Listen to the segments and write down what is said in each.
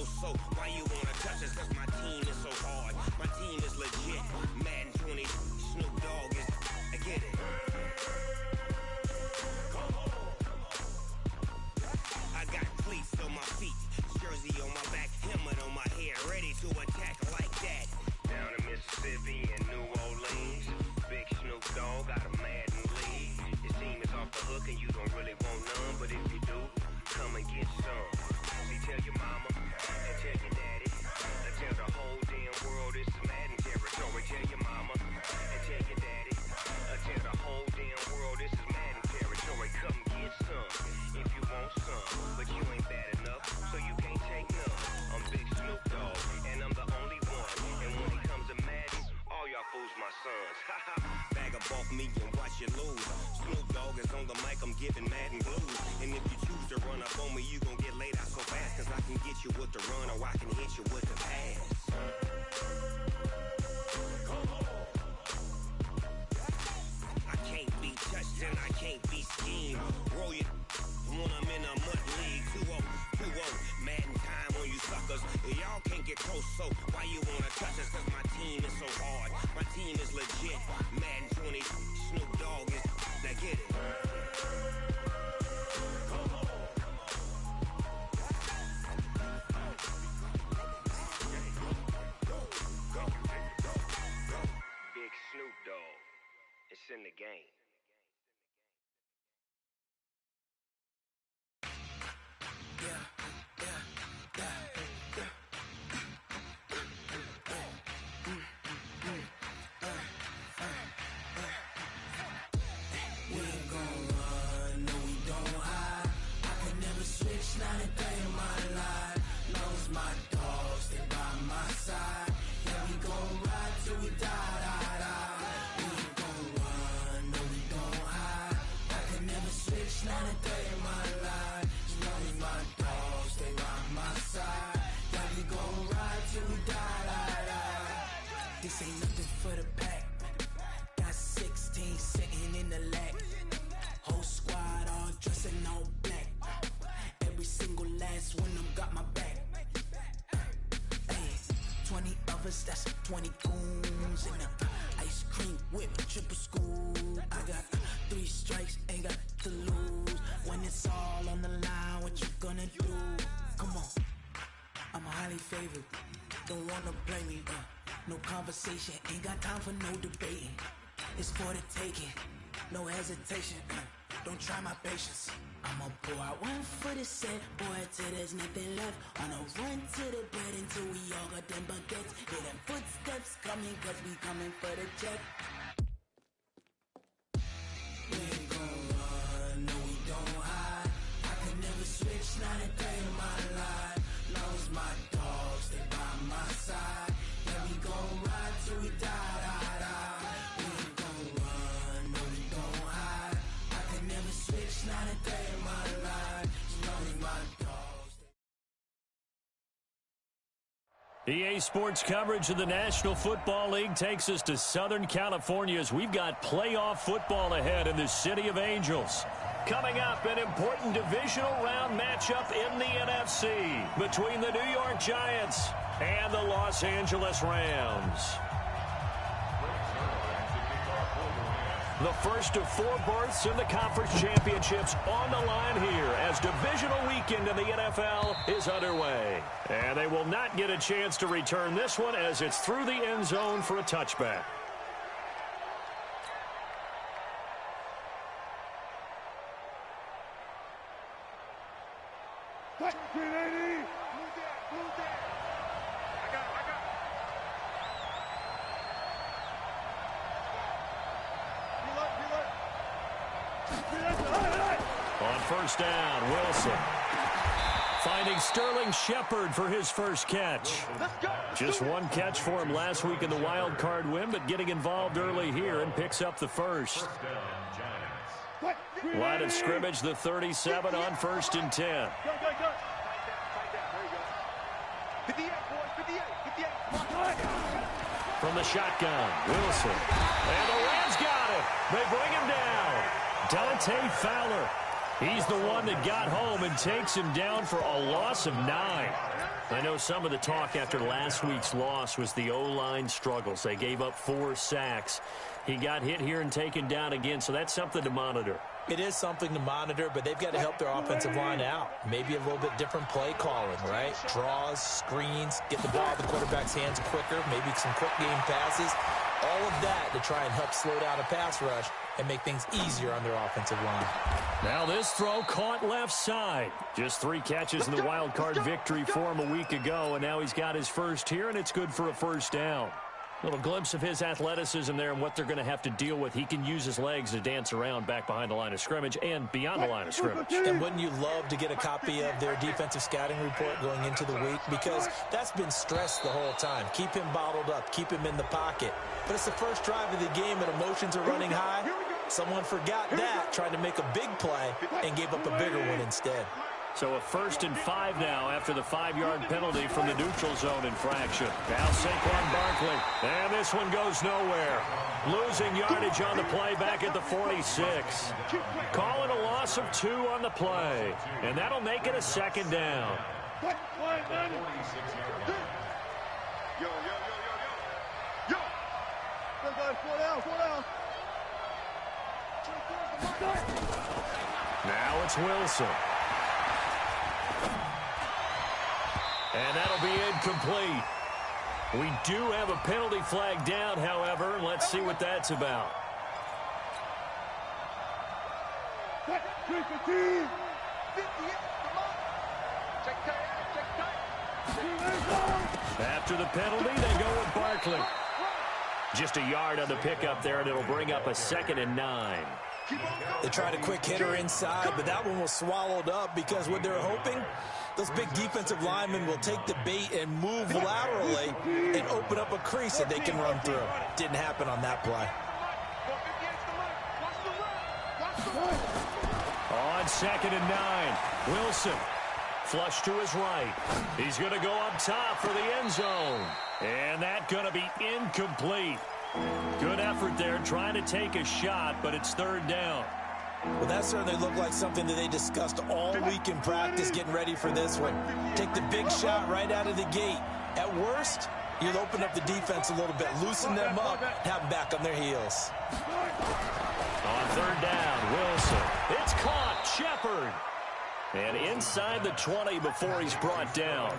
close, so why you wanna touch us? Cause my team is so hard. My team is legit. Madden 20, Snoop Dogg is, I get it. I got cleats on my feet, jersey on my back, helmet on my head, ready to attack like that. Down in Mississippi and New Orleans, big Snoop Dogg got a Madden league. His team is off the hook and you don't really want none, but if you do, come and get some. See, tell your mama and tell your daddy, and tell the whole damn world this is Madden territory. Tell your mama and tell your daddy, and tell the whole damn world this is Madden territory. Come get some if you want some, but you ain't bad enough, so you can't take none. I'm Big Snoop Dogg, and I'm the only one. And when it comes to Madden, all y'all fools my sons. Bag a bulk me and watch you lose. Snoop Dogg is on the mic, I'm giving Madden blues. And if you choose to run up on me, you gon' get laid out so fast. Cause I can get you with the run or I can hit you with the pass. I can't be touched and I can't be schemed. Roll you when I'm in a mud league. 2-0, 2-0, Madden time on you suckers. Y'all can't get close, so why you wanna touch us? Cause my team is so hard. My team is legit. Madden 20, Snoop Dogg is, now get it. Big Snoop Dogg, it's in the game. Not a day in my life. Knows my dogs, they by my side. Yeah, we gon' ride till we die, die, die. We ain't gon' run, no, we gon' hide. I can never switch, not a day in my life. Knows my dogs, they by my side. Yeah, we gon' ride till we die, die, die. This ain't nothing for the pack. Got 16 sitting in the lap. Whole squad all dressed in all black. Every single last one of them got my back. Hey, 20 of us, that's 20 goons. And the ice cream whip, triple scoop. I got 3 strikes, ain't got to lose. When it's all on the line, what you gonna do? Come on, I'm highly favored. Don't wanna play me, no conversation. Ain't got time for no debating. It's for the taking, no hesitation. Don't try my patience. I'ma pour out one for the set, boy, till there's nothing left. On a run to the bread until we all got them baguettes. Hear them footsteps coming, cause we coming for the check. We ain't gon' run, no, we don't hide. I can never switch, not a day in my life. Knows my dogs, they by my side. Yeah, we gon' ride till we die, die, die. We ain't gon' run, no, we don't hide. I can never switch, not a day in my life. Knows my dogs. EA Sports coverage of the National Football League takes us to Southern California as we've got playoff football ahead in the City of Angels. Coming up, an important divisional round matchup in the NFC between the New York Giants and the Los Angeles Rams. The first of 4 berths in the conference championships on the line here as divisional weekend in the NFL is underway. And they will not get a chance to return this one as it's through the end zone for a touchback. On first down, Wilson finding Sterling Shepard for his first catch. Just one catch for him last week in the wild card win, but getting involved early here and picks up the first. Line of scrimmage, the 37 on first and 10. From the shotgun, Wilson. And the Rams got it. They bring him down. Dante Fowler. He's the one that got home and takes him down for a loss of 9. I know some of the talk after last week's loss was the O-line struggles. They gave up 4 sacks. He got hit here and taken down again, so that's something to monitor. It is something to monitor, but they've got to help their offensive line out. Maybe a little bit different play calling, right? Draws, screens, get the ball in the quarterback's hands quicker, maybe some quick game passes. All of that to try and help slow down a pass rush and make things easier on their offensive line. Now this throw caught left side. Just 3 catches in the wild card victory for him a week ago, and now he's got his first here, and it's good for a first down. Little glimpse of his athleticism there and what they're going to have to deal with. He can use his legs to dance around back behind the line of scrimmage and beyond the line of scrimmage. And wouldn't you love to get a copy of their defensive scouting report going into the week? Because that's been stressed the whole time. Keep him bottled up. Keep him in the pocket. But it's the first drive of the game and emotions are running high. Someone forgot that, tried to make a big play, and gave up a bigger one instead. So a 1st and 5 now after the 5-yard penalty from the neutral zone infraction. Now Saquon Barkley. And this one goes nowhere. Losing yardage on the play back at the 46. Calling a loss of 2 on the play. And that'll make it a 2nd down. Now it's Wilson. And that'll be incomplete. We do have a penalty flag down, however. Let's see what that's about. After the penalty, they go with Barkley. Just a yard on the pickup there, and it'll bring up a 2nd and 9. They tried a quick hitter inside, but that one was swallowed up because what they're hoping, those big defensive linemen will take the bait and move laterally and open up a crease that they can run through. Didn't happen on that play. On 2nd and 9, Wilson. Flush to his right. He's going to go up top for the end zone. And that's going to be incomplete. Good effort there trying to take a shot, but it's 3rd down. Well, that certainly looked like something that they discussed all week in practice getting ready for this one. Take the big shot right out of the gate. At worst, you'll open up the defense a little bit, loosen them up, have them back on their heels. On 3rd down, Wilson. It's caught. Shepard. And inside the 20 before he's brought down.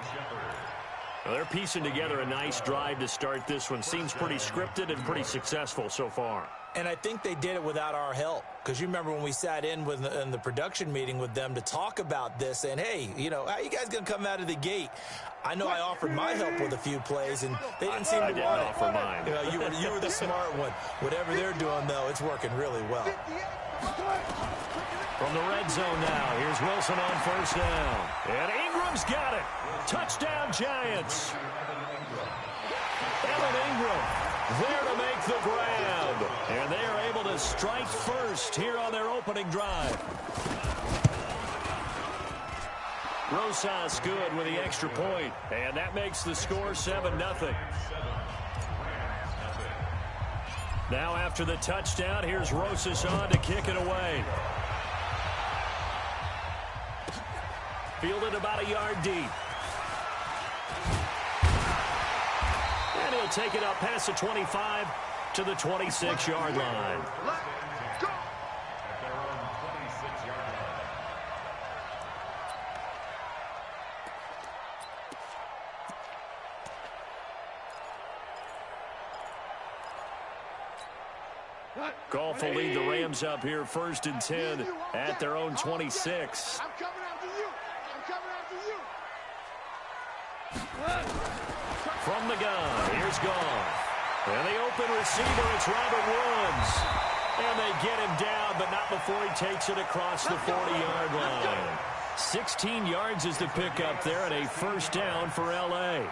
Well, they're piecing together a nice drive to start this one. Seems pretty scripted and pretty successful so far. And I think they did it without our help. Because you remember when we sat in the production meeting with them to talk about this, and hey, you know, how you guys going to come out of the gate? I know I offered my help with a few plays, and they didn't seem to want it. I didn't offer mine. You know, you were the smart one. Whatever they're doing, though, it's working really well. From the red zone now, here's Wilson on 1st down. And Ingram's got it. Touchdown, Giants. Evan Ingram there to make the grab. And they are able to strike first here on their opening drive. Rosas good with the extra point. And that makes the score 7-0. Now after the touchdown, here's Rosas on to kick it away. Fielded about a yard deep. And he'll take it up past the 25 to the 26-yard line. Goff will lead the Rams up here 1st and 10 at their own 26. I'm coming after you. I'm coming after you. From the gun, here's Goff. And the open receiver, it's Robert Woods. And they get him down, but not before he takes it across the 40-yard line. 16 yards is the pickup there, and a 1st down for L.A.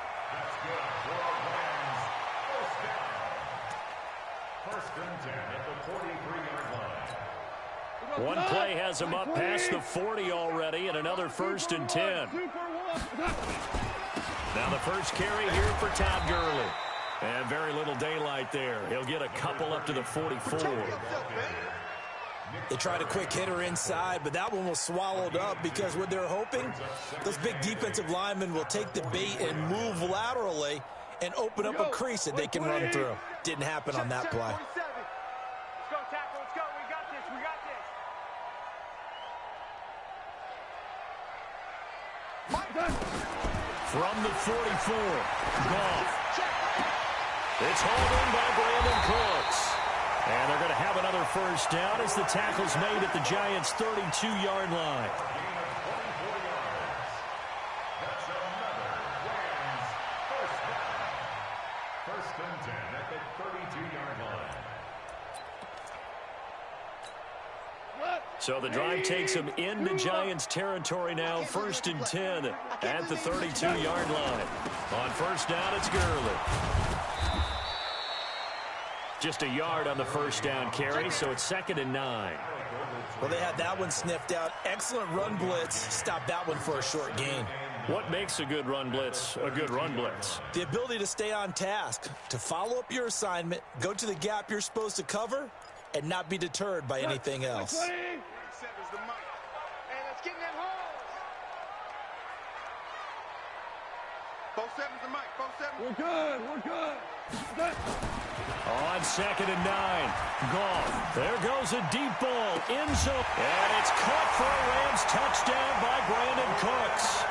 One play has him up past the 40 already, and another 1st and 10. Now the first carry here for Todd Gurley. And very little daylight there. He'll get a couple up to the 44. They tried a quick hitter inside, but that one was swallowed up because what they're hoping, those big defensive linemen will take the bait and move laterally and open up a crease that they can run through. Didn't happen on that play. Let's go, tackle. Let's go. We got this. We got this. From the 44, Goff. It's hauled in by Brandon Cooks. And they're going to have another first down as the tackle's made at the Giants' 32-yard line. First and 10 at the 32-yard line. So the drive takes them into Giants territory now. First and 10 at the 32-yard line. On first down, it's Gurley. Just a yard on the first down carry, so it's 2nd and 9. Well, they had that one sniffed out. Excellent run blitz. Stopped that one for a short gain. What makes a good run blitz a good run blitz? The ability to stay on task, to follow up your assignment, go to the gap you're supposed to cover, and not be deterred by anything else. And let's get in that hole. 4-7's the mic. 4-7. We're good. We're good. On 2nd and 9, Goff. There goes a deep ball, end zone, and it's caught for a Rams touchdown by Brandon Cooks.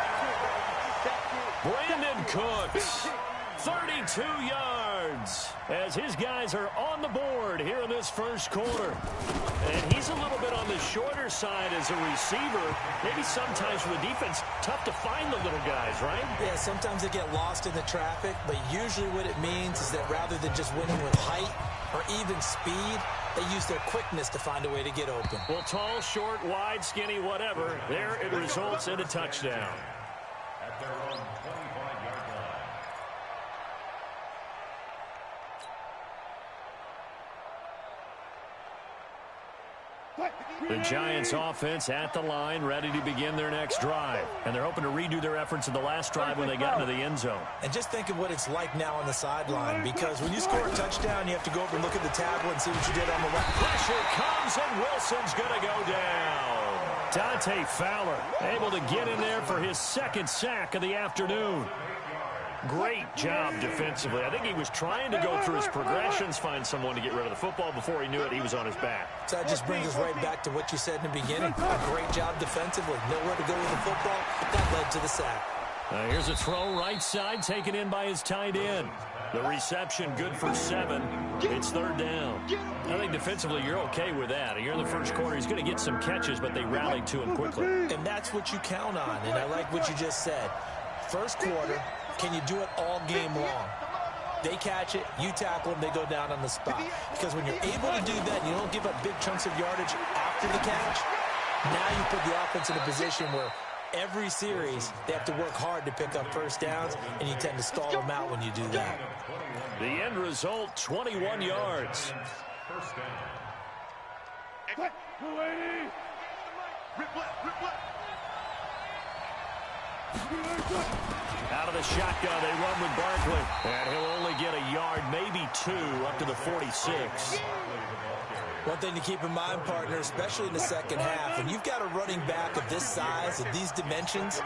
Brandon Cooks, 32 yards, as his guys are on the board here in this first quarter. And he's a little bit on the shorter side as a receiver. Maybe sometimes for the defense, tough to find the little guys, right? Yeah, sometimes they get lost in the traffic, but usually what it means is that rather than just winning with height or even speed, they use their quickness to find a way to get open. Well, tall, short, wide, skinny, whatever, there it results in a touchdown. At their own 25-yard line. The Giants offense at the line, ready to begin their next drive. And they're hoping to redo their efforts in the last drive when they got into the end zone. And just think of what it's like now on the sideline, because when you score a touchdown, you have to go over and look at the tablet and see what you did on the left. Pressure comes, and Wilson's going to go down. Dante Fowler able to get in there for his 2nd sack of the afternoon. Great job defensively. I think he was trying to go through his progressions, find someone to get rid of the football. Before he knew it, he was on his back. So that just brings us right back to what you said in the beginning. A great job defensively. Nowhere to go with the football. That led to the sack. Here's a throw right side, taken in by his tight end. The reception good for 7. It's 3rd down. I think defensively you're okay with that. You're in the first quarter. He's going to get some catches, but they rallied to him quickly. And that's what you count on. And I like what you just said. First quarter, can you do it all game long? They catch it, you tackle them, they go down on the spot. Because when you're able to do that, and you don't give up big chunks of yardage after the catch, now you put the offense in a position where every series they have to work hard to pick up first downs, and you tend to stall them out when you do that. The end result, 21 yards. First down. Out of the shotgun, they run with Barkley. And he'll only get a yard, maybe 2, up to the 46. One thing to keep in mind, partner, especially in the second half, when you've got a running back of this size, of these dimensions,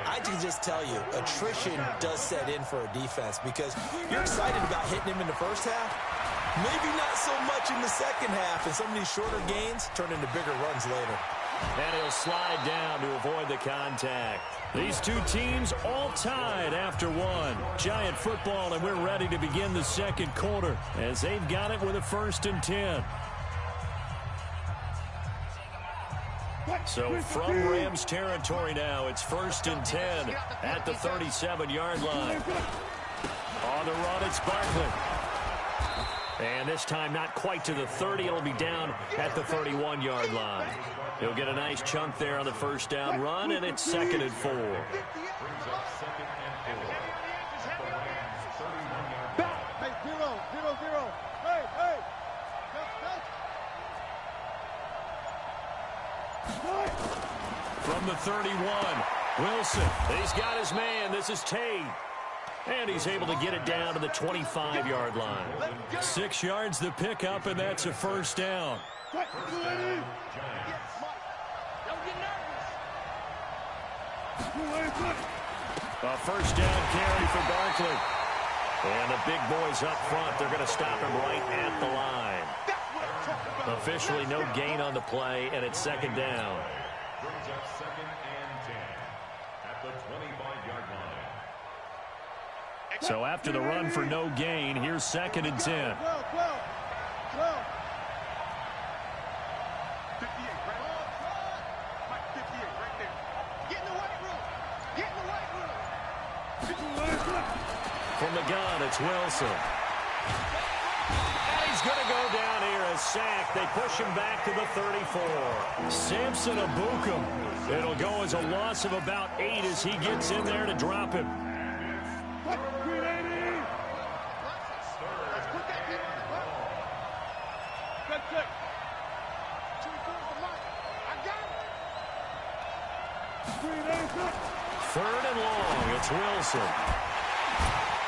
I can just tell you, attrition does set in for a defense because you're excited about hitting him in the first half. Maybe not so much in the second half, and some of these shorter gains turn into bigger runs later. And he'll slide down to avoid the contact. These two teams all tied after one. Giant football, and we're ready to begin the second quarter as they've got it with a 1st and 10. So from Rams territory now, it's 1st and 10 at the 37-yard line. On the run, it's Barkley. And this time not quite to the 30. It'll be down at the 31-yard line. He'll get a nice chunk there on the first down run, and it's 2nd and 4. Brings up 2nd and 4. Hey, 0, 0, 0. Hey, hey. From the 31, Wilson. He's got his man. This is Tate. And he's able to get it down to the 25-yard line. 6 yards the pickup, and that's a first down. A first down carry for Barkley. And the big boys up front, they're going to stop him right at the line. Officially no gain on the play, and it's second down. Brings up 2nd and 10 at the 25-yard line. So after the run for no gain, here's 2nd and 10. 58 right there. Get in the white room. Get in the white room. From the gun, it's Wilson. And he's going to go down here as sacked. They push him back to the 34. Samson Abukum. It'll go as a loss of about 8 as he gets in there to drop him. Third and long, it's Wilson.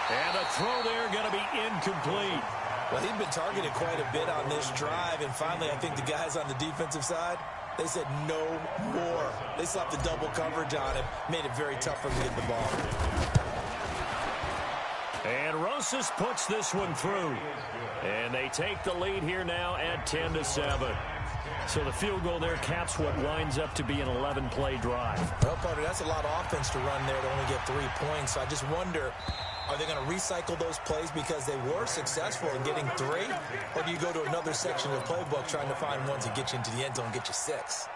And a throw there going to be incomplete. Well, he'd been targeted quite a bit on this drive, and finally I think the guys on the defensive side, they said no more. They slapped the double coverage on him, made it very tough for him to get the ball. And Rosas puts this one through. And they take the lead here now at 10-7. So the field goal there caps what winds up to be an 11-play drive. Well, Carter, that's a lot of offense to run there to only get 3 points. So I just wonder, are they going to recycle those plays because they were successful in getting 3? Or do you go to another section of the playbook trying to find ones that get you into the end zone and get you 6?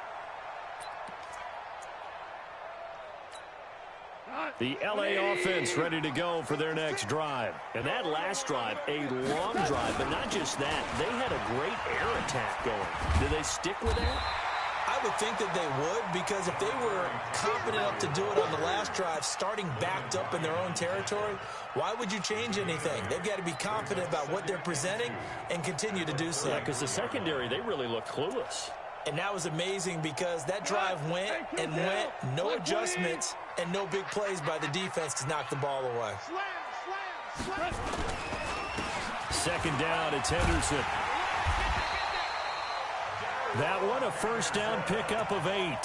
The L.A. offense ready to go for their next drive. And that last drive, a long drive, but not just that. They had a great air attack going. Do they stick with that? I would think that they would, because if they were confident enough to do it on the last drive, starting backed up in their own territory, why would you change anything? They've got to be confident about what they're presenting and continue to do so. Yeah, because the secondary, they really look clueless. And that was amazing because that drive went and went, no adjustments, and no big plays by the defense to knock the ball away. Second down, it's Henderson. That one, a first down pickup of 8.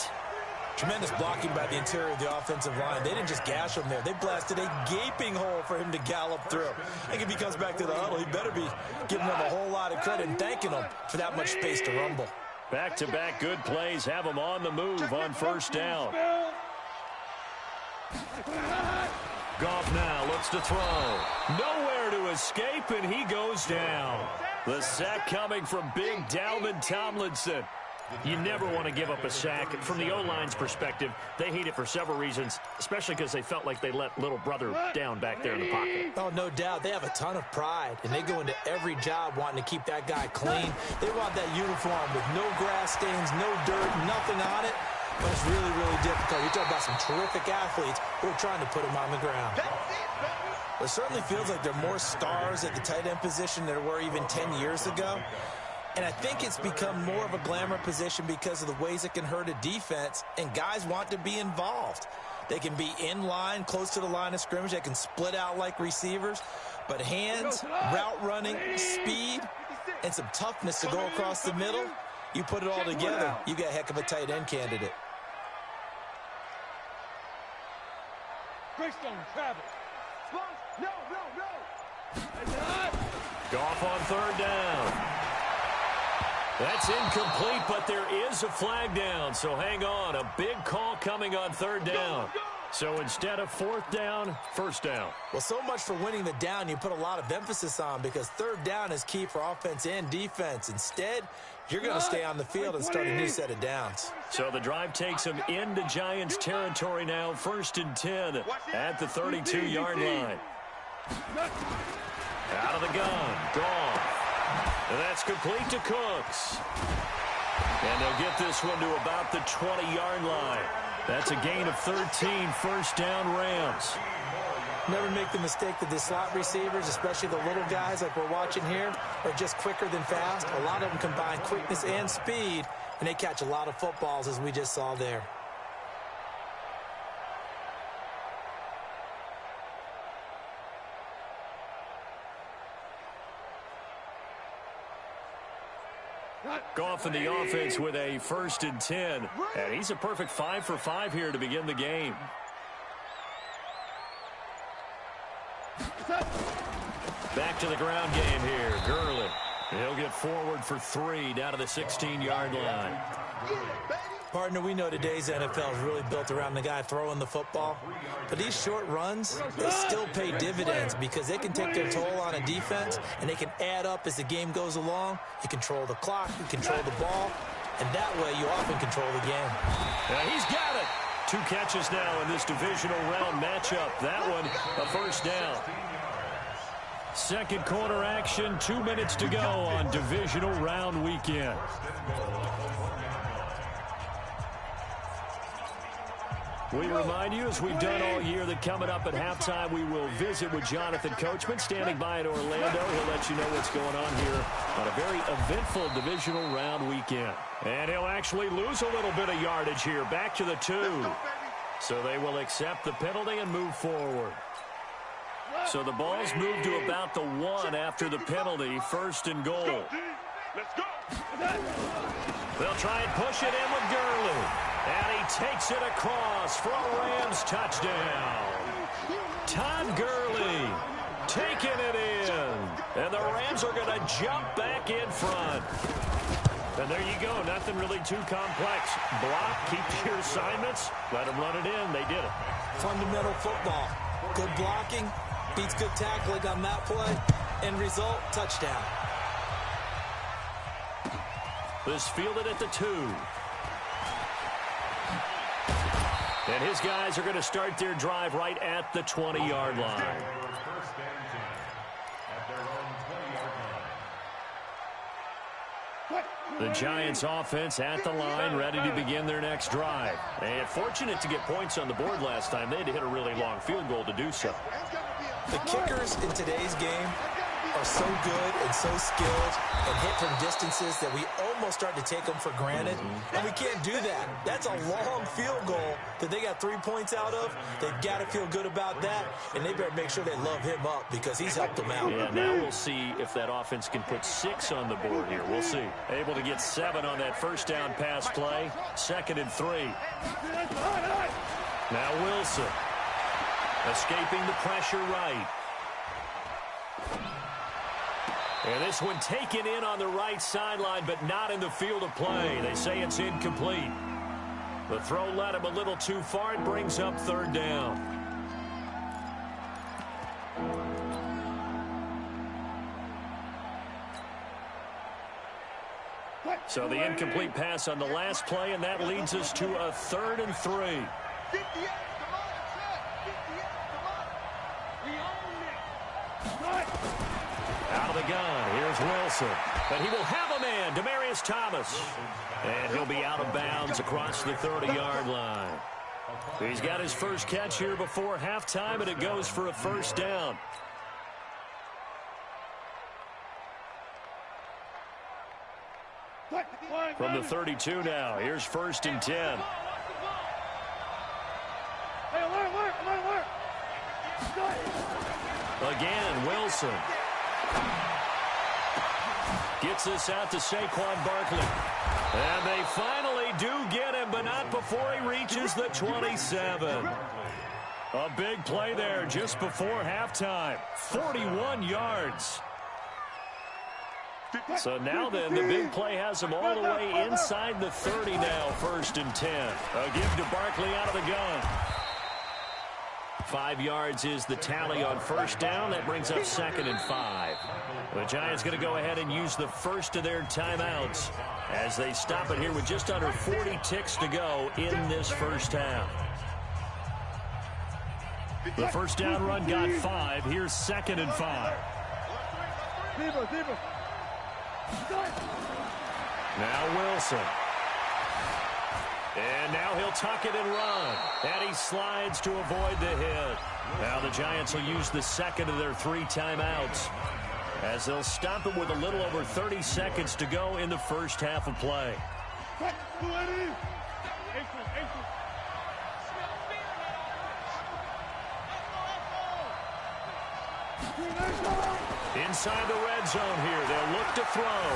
Tremendous blocking by the interior of the offensive line. They didn't just gash him there. They blasted a gaping hole for him to gallop through. I think if he comes back to the huddle, he better be giving them a whole lot of credit and thanking them for that much space to rumble. Back-to-back good plays have them on the move on first down. Goff now looks to throw. Nowhere to escape, and he goes down. The sack coming from big Dalvin Tomlinson. You never want to give up a sack. From the O-line's perspective, they hate it for several reasons, especially because they felt like they let little brother down back there in the pocket. Oh, no doubt. They have a ton of pride, and they go into every job wanting to keep that guy clean. They want that uniform with no grass stains, no dirt, nothing on it. But it's really, really difficult. You're talking about some terrific athletes who are trying to put him on the ground. It certainly feels like there are more stars at the tight end position than there were even 10 years ago. And I think it's become more of a glamour position because of the ways it can hurt a defense, and guys want to be involved. They can be in line, close to the line of scrimmage. They can split out like receivers. But hands, route running, speed, and some toughness to go across the middle, you put it all together, you got a heck of a tight end candidate. Greystone, Travis. No. Goff on third down. That's incomplete, but there is a flag down, so hang on. A big call coming on third down. So instead of fourth down, first down. Well, so much for winning the down you put a lot of emphasis on, because third down is key for offense and defense. Instead, you're going to stay on the field and start a new set of downs. So the drive takes them into Giants territory now, 1st and 10 at the 32-yard line. Out of the gun, Goff. And that's complete to Cooks. And they'll get this one to about the 20-yard line. That's a gain of 13, first down Rams. Never make the mistake that the slot receivers, especially the little guys like we're watching here, are just quicker than fast. A lot of them combine quickness and speed, and they catch a lot of footballs, as we just saw there. Goff in the offense with a 1st and 10. And he's a perfect 5 for 5 here to begin the game. Back to the ground game here. Gurley. He'll get forward for 3 down to the 16-yard line. Partner, we know today's NFL is really built around the guy throwing the football. But these short runs, they still pay dividends because they can take their toll on a defense, and they can add up as the game goes along. You control the clock, you control the ball, and that way you often control the game. He's got it. 2 catches now in this divisional round matchup. That one, a 1st down. Second quarter action, 2 minutes to go on divisional round weekend. We remind you, as we've done all year, that coming up at halftime, we will visit with Jonathan Coachman, standing by in Orlando. He'll let you know what's going on here on a very eventful divisional round weekend. And he'll actually lose a little bit of yardage here, back to the 2. So they will accept the penalty and move forward. So the ball's moved to about the 1 after the penalty, 1st and goal. Let's go. They'll try and push it in with Gurley. And he takes it across for a Rams touchdown. Todd Gurley taking it in. And the Rams are going to jump back in front. And there you go. Nothing really too complex. Block, keep your assignments, let them run it in. They did it. Fundamental football. Good blocking beats good tackling on that play. End result, touchdown. This fielded at the 2. And his guys are going to start their drive right at the 20-yard line. 1st and 10 at their own 20-yard line. The Giants offense at the line, ready to begin their next drive. And fortunate to get points on the board last time. They had to hit a really long field goal to do so. The kickers in today's game are so good and so skilled and hit from distances that we almost start to take them for granted. And we can't do that. That's a long field goal that they got 3 points out of. They've got to feel good about that, and they better make sure they love him up because he's helped them out. Yeah, now we'll see if that offense can put 6 on the board here. We'll see. Able to get 7 on that 1st down pass play. 2nd and 3. Now Wilson. Escaping the pressure right. And this one taken in on the right sideline, but not in the field of play. They say it's incomplete. The throw led him a little too far. It brings up 3rd down. So the incomplete pass on the last play, and that leads us to a 3rd and 3. 58, come on, 58, come on. We own it. Out of the gun, here's Wilson. But he will have a man, Demaryius Thomas. And he'll be out of bounds across the 30-yard line. He's got his first catch here before halftime, and it goes for a 1st down. From the 32 now, here's 1st and 10. Again, Wilson. Gets this out to Saquon Barkley. And they finally do get him, but not before he reaches the 27. A big play there just before halftime. 41 yards. So now then, the big play has him all the way inside the 30 now, 1st and 10. A give to Barkley out of the gun. 5 yards is the tally on 1st down. That brings up 2nd and 5. The Giants going to go ahead and use the first of their timeouts as they stop it here with just under 40 ticks to go in this 1st half. The 1st down run got 5. Here's 2nd and 5. Now Wilson. And now he'll tuck it and run. And he slides to avoid the hit. Now the Giants will use the 2nd of their 3 timeouts as they'll stop it with a little over 30 seconds to go in the 1st half of play. Inside the red zone here, they'll look to throw.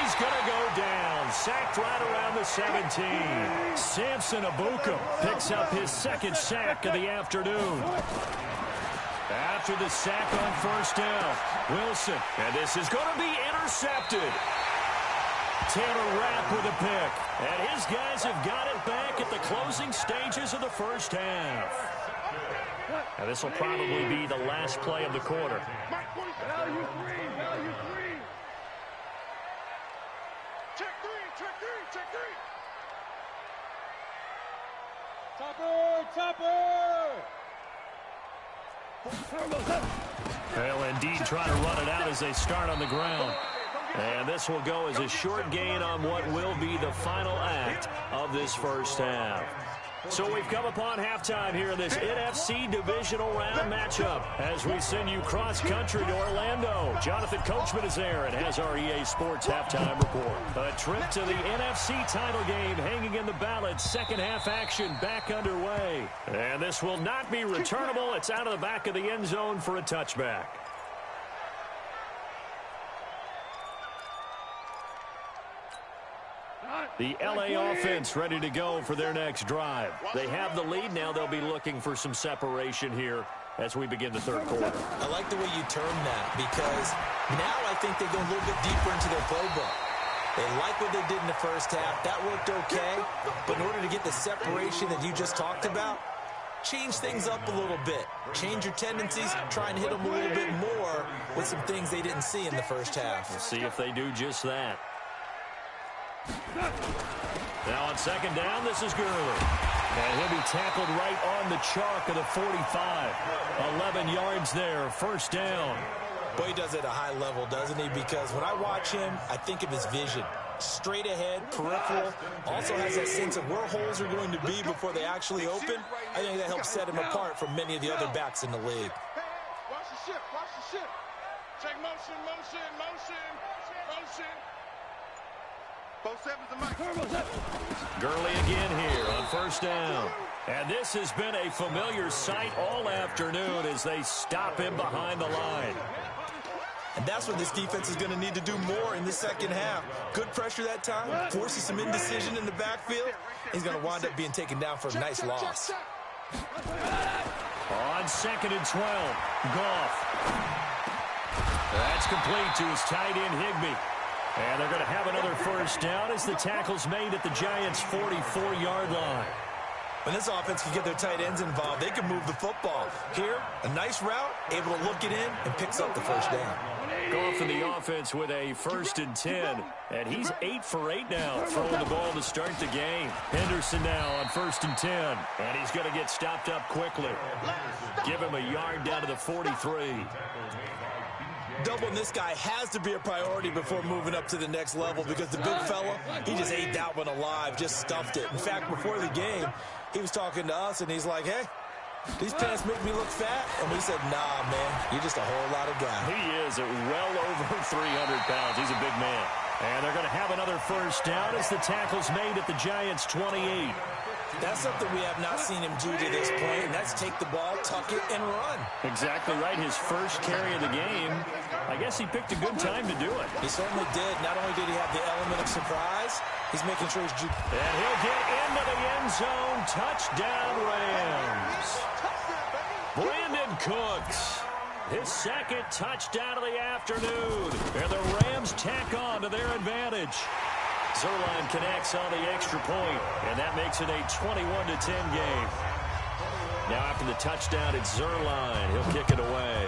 And he's going to go down. Sacked right around the 17. Samson Abuka picks up his second sack of the afternoon. After the sack on first down, Wilson. And this is going to be intercepted. Taylor Rapp with a pick. And his guys have got it back at the closing stages of the first half. And this will probably be the last play of the quarter. Value three, value three. Check three, check three, check three. Topper, topper. They'll indeed try to run it out as they start on the ground. And this will go as a short gain on what will be the final act of this first half. So we've come upon halftime here in this NFC Divisional Round matchup as we send you cross-country to Orlando. Jonathan Coachman is there and has our EA Sports halftime report. A trip to the NFC title game hanging in the balance. Second half action back underway. And this will not be returnable. It's out of the back of the end zone for a touchback. The LA offense ready to go for their next drive. They have the lead now. They'll be looking for some separation here as we begin the third quarter. I like the way you term that because now I think they go a little bit deeper into their playbook. They like what they did in the first half. That worked okay. But in order to get the separation that you just talked about, change things up a little bit. Change your tendencies. Try and hit them a little bit more with some things they didn't see in the first half. We'll see if they do just that. Now on second down, this is Gurley. And he'll be tackled right on the chalk of the 45. 11 yards there, first down. Boy, he does it at a high level, doesn't he? Because when I watch him, I think of his vision. Straight ahead, peripheral. Also has that sense of where holes are going to be before they actually open. I think that helps set him apart from many of the other backs in the league. Watch the ship, watch the ship. Take motion, motion, motion, motion. Gurley again here on first down. And this has been a familiar sight all afternoon as they stop him behind the line. And that's what this defense is going to need to do more in the second half. Good pressure that time, forces some indecision in the backfield. He's going to wind up being taken down for a nice loss. On second and 12, Goff. That's complete to his tight end, Higbee. And they're going to have another first down as the tackle's made at the Giants' 44-yard line. When this offense can get their tight ends involved, they can move the football. Here, a nice route, able to look it in, and picks up the first down. Goff in the offense with a 1st and 10. And he's 8 for 8 now, throwing the ball to start the game. Henderson now on 1st and 10. And he's going to get stopped up quickly. Give him a yard down to the 43. Doubling this guy has to be a priority before moving up to the next level because the big fella, he just ate that one alive, just stuffed it. In fact, before the game, he was talking to us, and he's like, hey, these pants make me look fat? And we said, nah, man, you're just a whole lot of guy. He is at well over 300 pounds. He's a big man. And they're going to have another first down as the tackle's made at the Giants' 28. That's something we have not seen him do to this point, and that's take the ball, tuck it, and run. Exactly right. His first carry of the game. I guess he picked a good time to do it. He certainly did. Not only did he have the element of surprise, he's making sure he's... And he'll get into the end zone. Touchdown, Rams. Brandon Cooks. His second touchdown of the afternoon. And the Rams tack on to their advantage. Zerline connects on the extra point, and that makes it a 21-10 game. Now after the touchdown, it's Zerline. He'll kick it away.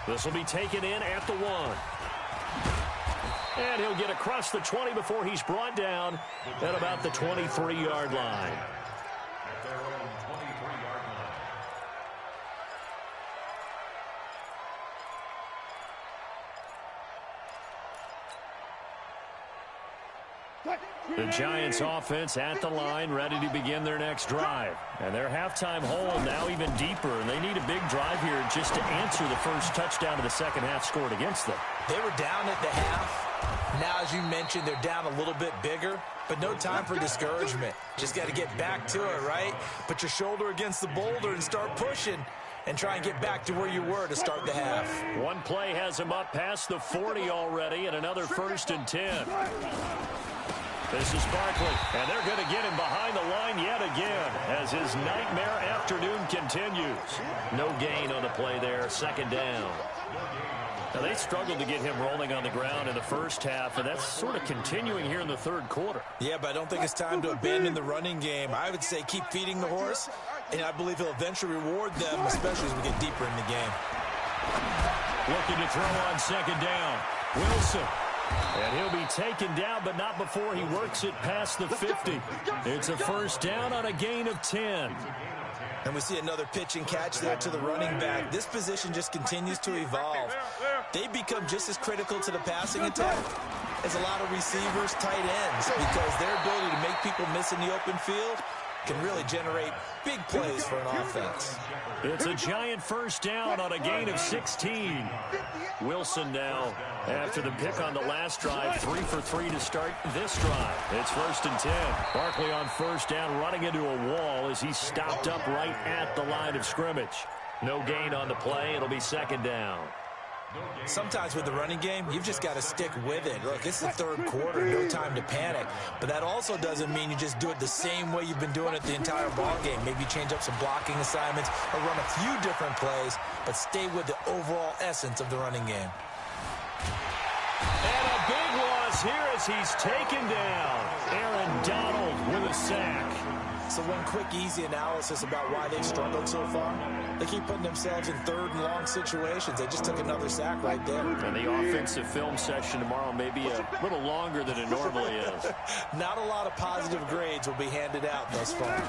This will be taken in at the 1. And he'll get across the 20 before he's brought down at about the 23-yard line. The Giants offense at the line, ready to begin their next drive. And their halftime hole now even deeper, and they need a big drive here just to answer the first touchdown of the second half scored against them. They were down at the half. Now, as you mentioned, they're down a little bit bigger, but no time for discouragement. Just got to get back to it, right? Put your shoulder against the boulder and start pushing. and try and get back to where you were to start the half. One play has him up past the 40 already, and another 1st and 10. This is Barkley, and they're going to get him behind the line yet again as his nightmare afternoon continues. No gain on the play there, 2nd down. Now, they struggled to get him rolling on the ground in the first half, and that's sort of continuing here in the 3rd quarter. Yeah, but I don't think it's time to abandon the running game. I would say keep feeding the horse, and I believe he'll eventually reward them, especially as we get deeper in the game. Looking to throw on 2nd down. Wilson. And he'll be taken down, but not before he works it past the 50. It's a 1st down on a gain of 10. And we see another pitch and catch there to the running back. This position just continues to evolve. They become just as critical to the passing attack as a lot of receivers, tight ends, because their ability to make people miss in the open field can really generate big plays for an offense. It's a giant 1st down on a gain of 16. Wilson now, after the pick on the last drive, 3 for 3 to start this drive. It's 1st and 10. Barkley on 1st down, running into a wall as he's stopped up right at the line of scrimmage. No gain on the play. It'll be 2nd down. Sometimes with the running game, you've just got to stick with it. Look, it's the 3rd quarter, no time to panic. But that also doesn't mean you just do it the same way you've been doing it the entire ball game. Maybe change up some blocking assignments or run a few different plays, but stay with the overall essence of the running game. And a big loss here as he's taken down. Aaron Donald with a sack. So one quick, easy analysis about why they've struggled so far. They keep putting themselves in 3rd and long situations. They just took another sack right there. And the offensive film session tomorrow may be a little longer than it normally is. Not a lot of positive grades will be handed out thus far.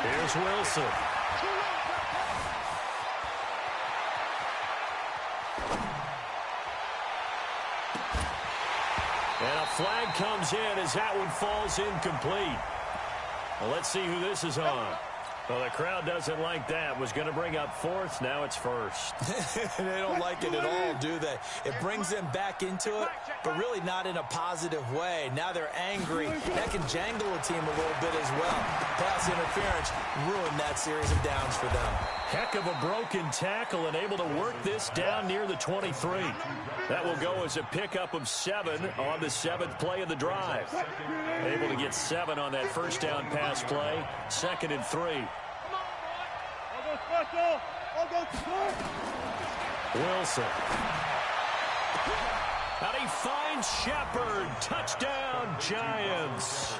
Here's Wilson. And a flag comes in as that one falls incomplete. Well, let's see who this is on. Well, the crowd doesn't like that. Was going to bring up 4th. Now it's 1st. They don't like it at all, do they? It brings them back into it, but really not in a positive way. Now they're angry. That can jangle a team a little bit as well. Pass interference ruined that series of downs for them. Heck of a broken tackle and able to work this down near the 23. That will go as a pickup of 7 on the 7th play of the drive. Able to get 7 on that 1st down pass play. 2nd and 3. Wilson. And he finds Shepard. Touchdown, Giants.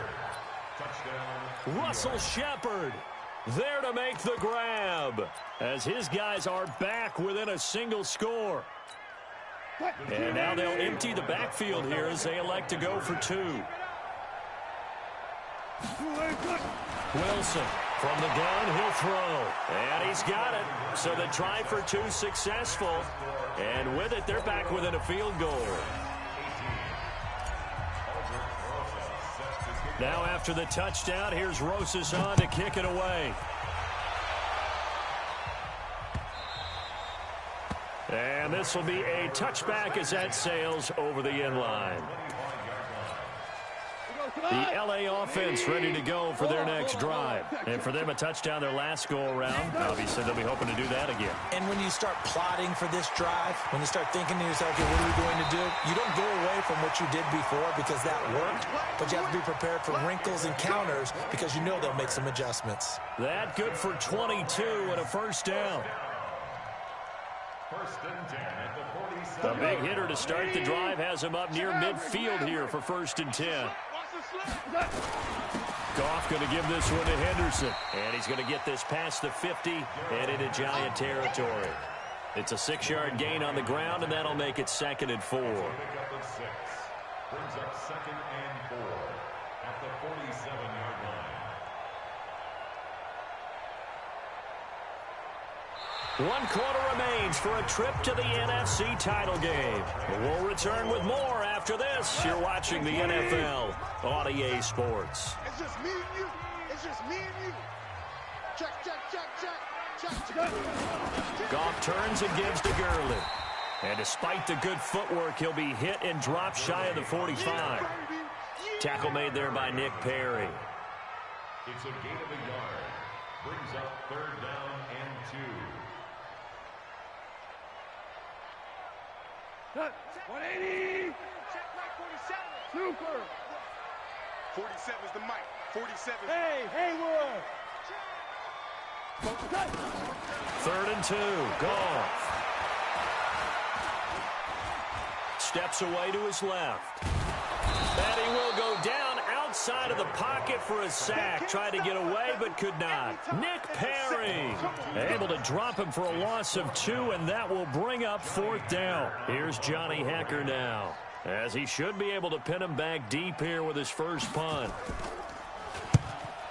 Russell Shepard there to make the grab as his guys are back within a single score. And now they'll empty the backfield here as they elect to go for 2. Wilson from the gun, he'll throw. And he's got it. So the try for 2 successful. And with it, they're back within a field goal. Now after the touchdown, here's Rosas on to kick it away. And this will be a touchback as that sails over the end line. The LA offense ready to go for their next drive. And for them, a touchdown their last go-around. Obviously, they'll be hoping to do that again. And when you start plotting for this drive, when you start thinking to yourself, okay, what are we going to do? You don't go away from what you did before because that worked, but you have to be prepared for wrinkles and counters because you know they'll make some adjustments. That good for 22 and a 1st down. The big hitter to start the drive has him up near midfield here for 1st and 10. Goff going to give this one to Henderson. And he's going to get this past the 50 and into Giant territory. It's a 6-yard gain on the ground, and that'll make it 2nd and 4. Brings up 2nd and 4 at the 47-yard line. One quarter remains for a trip to the NFC title game. We'll return with more after this. You're watching the NFL on EA Sports. It's just me and you. It's just me and you. Check, check, check, check, check, check. Goff turns and gives to Gurley. And despite the good footwork, he'll be hit and dropped shy of the 45. Tackle made there by Nick Perry. It's a gain of a yard. Brings up 3rd down and 180. Super. 47 is the mic. 47. Hey, Haywood. 3rd and 2. Goff. Steps away to his left. And he will go down outside of the pocket for a sack. Tried to get away, but could not. Nick Perry able to drop him for a loss of 2, and that will bring up 4th down. Here's Johnny Hecker now, as he should be able to pin him back deep here with his first punt.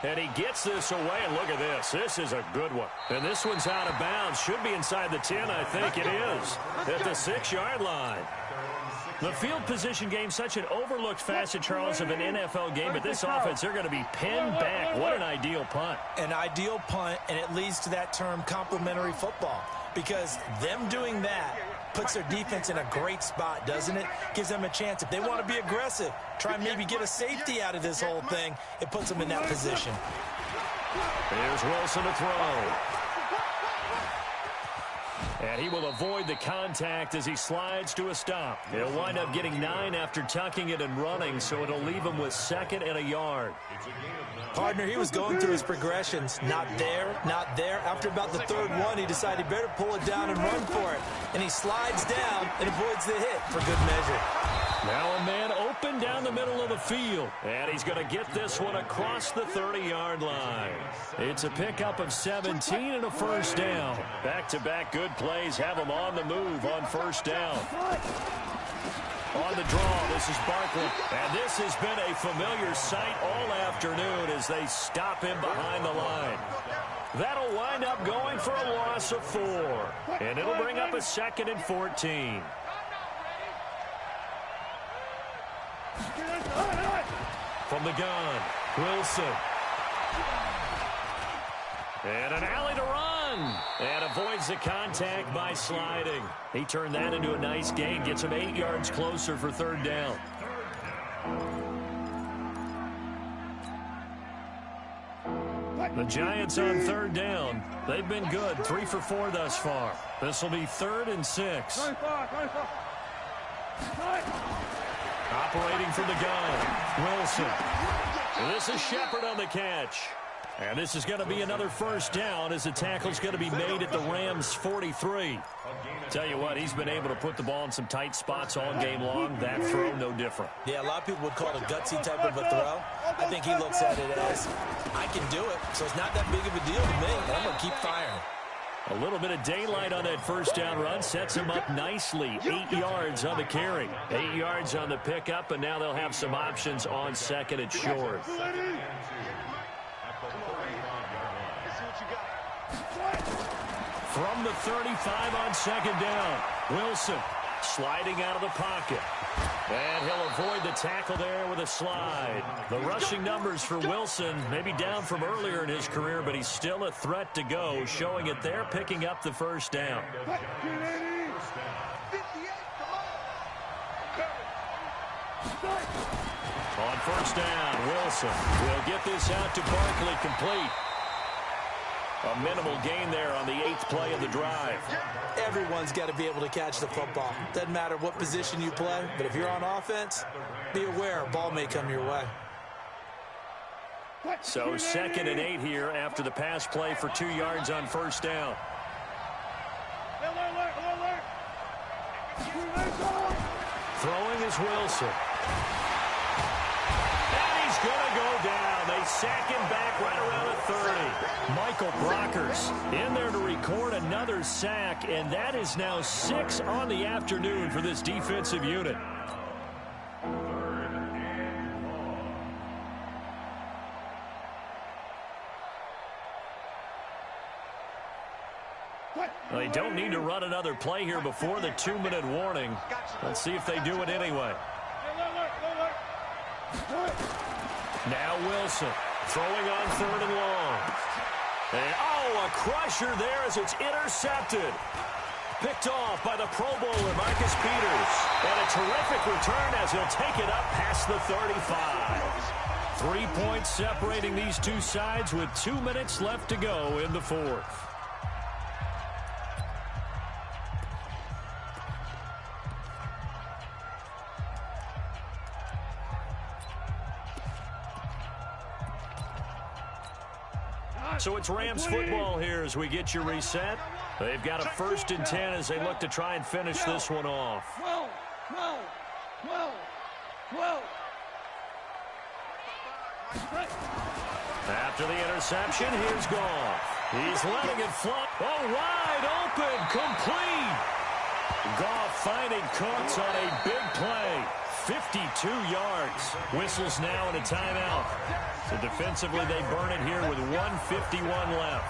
And he gets this away, and look at this. This is a good one. And this one's out of bounds. Should be inside the 10, I think it is, at the 6-yard line. The field position game, such an overlooked facet, Charles, of an NFL game, but this offense, they're going to be pinned back. What an ideal punt. An ideal punt, and it leads to that term complementary football, because them doing that puts their defense in a great spot, doesn't it? Gives them a chance. If they want to be aggressive, try and maybe get a safety out of this whole thing, it puts them in that position. Here's Wilson to throw. And he will avoid the contact as he slides to a stop. He'll wind up getting 9 after tucking it and running, so it'll leave him with 2nd and a yard. Partner, he was going through his progressions. Not there, not there. After about the 3rd one, he decided he better pull it down and run for it. And he slides down and avoids the hit for good measure. Now a man open down the middle of the field. And he's going to get this one across the 30-yard line. It's a pickup of 17 and a 1st down. Back-to-back good plays have him on the move on 1st down. On the draw, this is Barkley. And this has been a familiar sight all afternoon as they stop him behind the line. That'll wind up going for a loss of 4. And it'll bring up a 2nd and 14. From the gun, Wilson. And an alley to run. And avoids the contact by sliding. He turned that into a nice gain. Gets him 8 yards closer for 3rd down. The Giants on 3rd down. They've been good. 3 for 4 thus far. This will be 3rd and 6. Operating from the gun, Wilson. And this is Shepard on the catch. And this is going to be another 1st down as the tackle's going to be made at the Rams' 43. Tell you what, he's been able to put the ball in some tight spots all game long. That throw, no different. Yeah, a lot of people would call it a gutsy type of a throw. I think he looks at it as, I can do it, so it's not that big of a deal to me, and I'm going to keep firing. A little bit of daylight on that 1st down run sets him up nicely. 8 yards on the carry. 8 yards on the pickup, and now they'll have some options on 2nd and short. From the 35 on 2nd down, Wilson sliding out of the pocket. And he'll avoid the tackle there with a slide. The rushing numbers for Wilson maybe down from earlier in his career, but he's still a threat to go, showing it there, picking up the 1st down. On 1st down, Wilson will get this out to Barkley, complete. A minimal gain there on the 8th play of the drive. Everyone's got to be able to catch the football. Doesn't matter what position you play, but if you're on offense, be aware a ball may come your way. So 2nd and 8 here after the pass play for 2 yards on 1st down. Throwing is Wilson. And he's going to go down. They sack him back right around the 30. Michael Brockers in there to record another sack, and that is now 6 on the afternoon for this defensive unit. They don't need to run another play here before the 2-minute warning. Let's see if they do it anyway. Now Wilson throwing on 3rd and long. And, a crusher there as it's intercepted. Picked off by the Pro Bowler, Marcus Peters. And a terrific return as he'll take it up past the 35. 3 points separating these two sides with 2 minutes left to go in the 4th. So it's Rams football here as we get you reset. They've got a 1st and 10 as they look to try and finish this one off. 12. After the interception, here's Goff. He's letting it fly. Oh, wide open, complete. Goff finding Cooks on a big play. 52 yards. Whistles now and a timeout. So defensively, they burn it here with 1:51 left.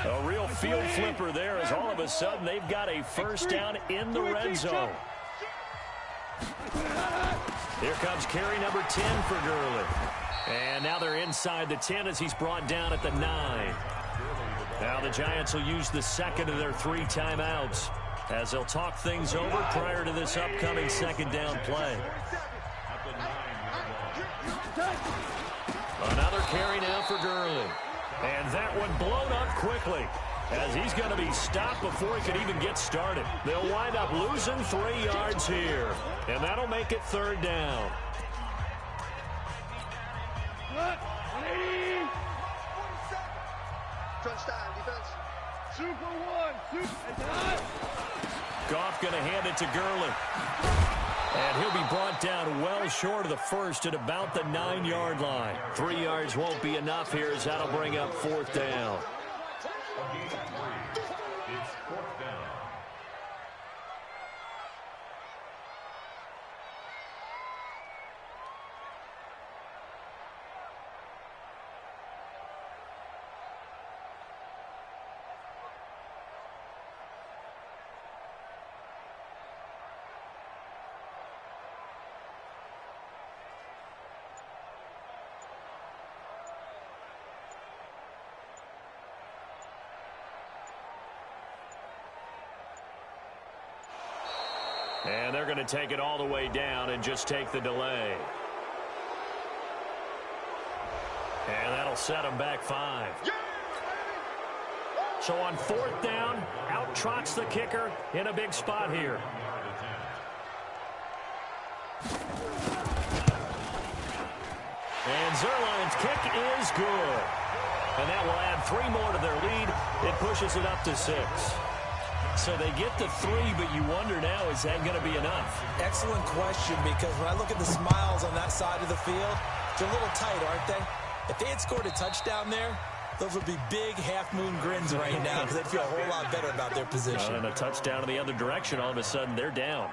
A real field flipper there as all of a sudden they've got a 1st down in the red zone. Here comes carry number 10 for Gurley. And now they're inside the 10 as he's brought down at the 9. Now the Giants will use the 2nd of their 3 timeouts as they'll talk things over prior to this upcoming 2nd down play. Another carry now for Gurley. And that one blown up quickly as he's going to be stopped before he could even get started. They'll wind up losing 3 yards here, and that'll make it 3rd down. Goff going to hand it to Gurley. And he'll be brought down well short of the 1st at about the 9-yard line. 3 yards won't be enough here as that'll bring up 4th down. It's 4th down. And they're going to take it all the way down and just take the delay. And that'll set them back 5. So on 4th down, out trots the kicker in a big spot here. And Zerline's kick is good. And that will add 3 more to their lead. It pushes it up to 6. So they get the 3, but you wonder now, is that going to be enough? Excellent question, because when I look at the smiles on that side of the field, they're a little tight, aren't they? If they had scored a touchdown there, those would be big half-moon grins right now because they'd feel a whole lot better about their position. And a touchdown in the other direction, all of a sudden they're down.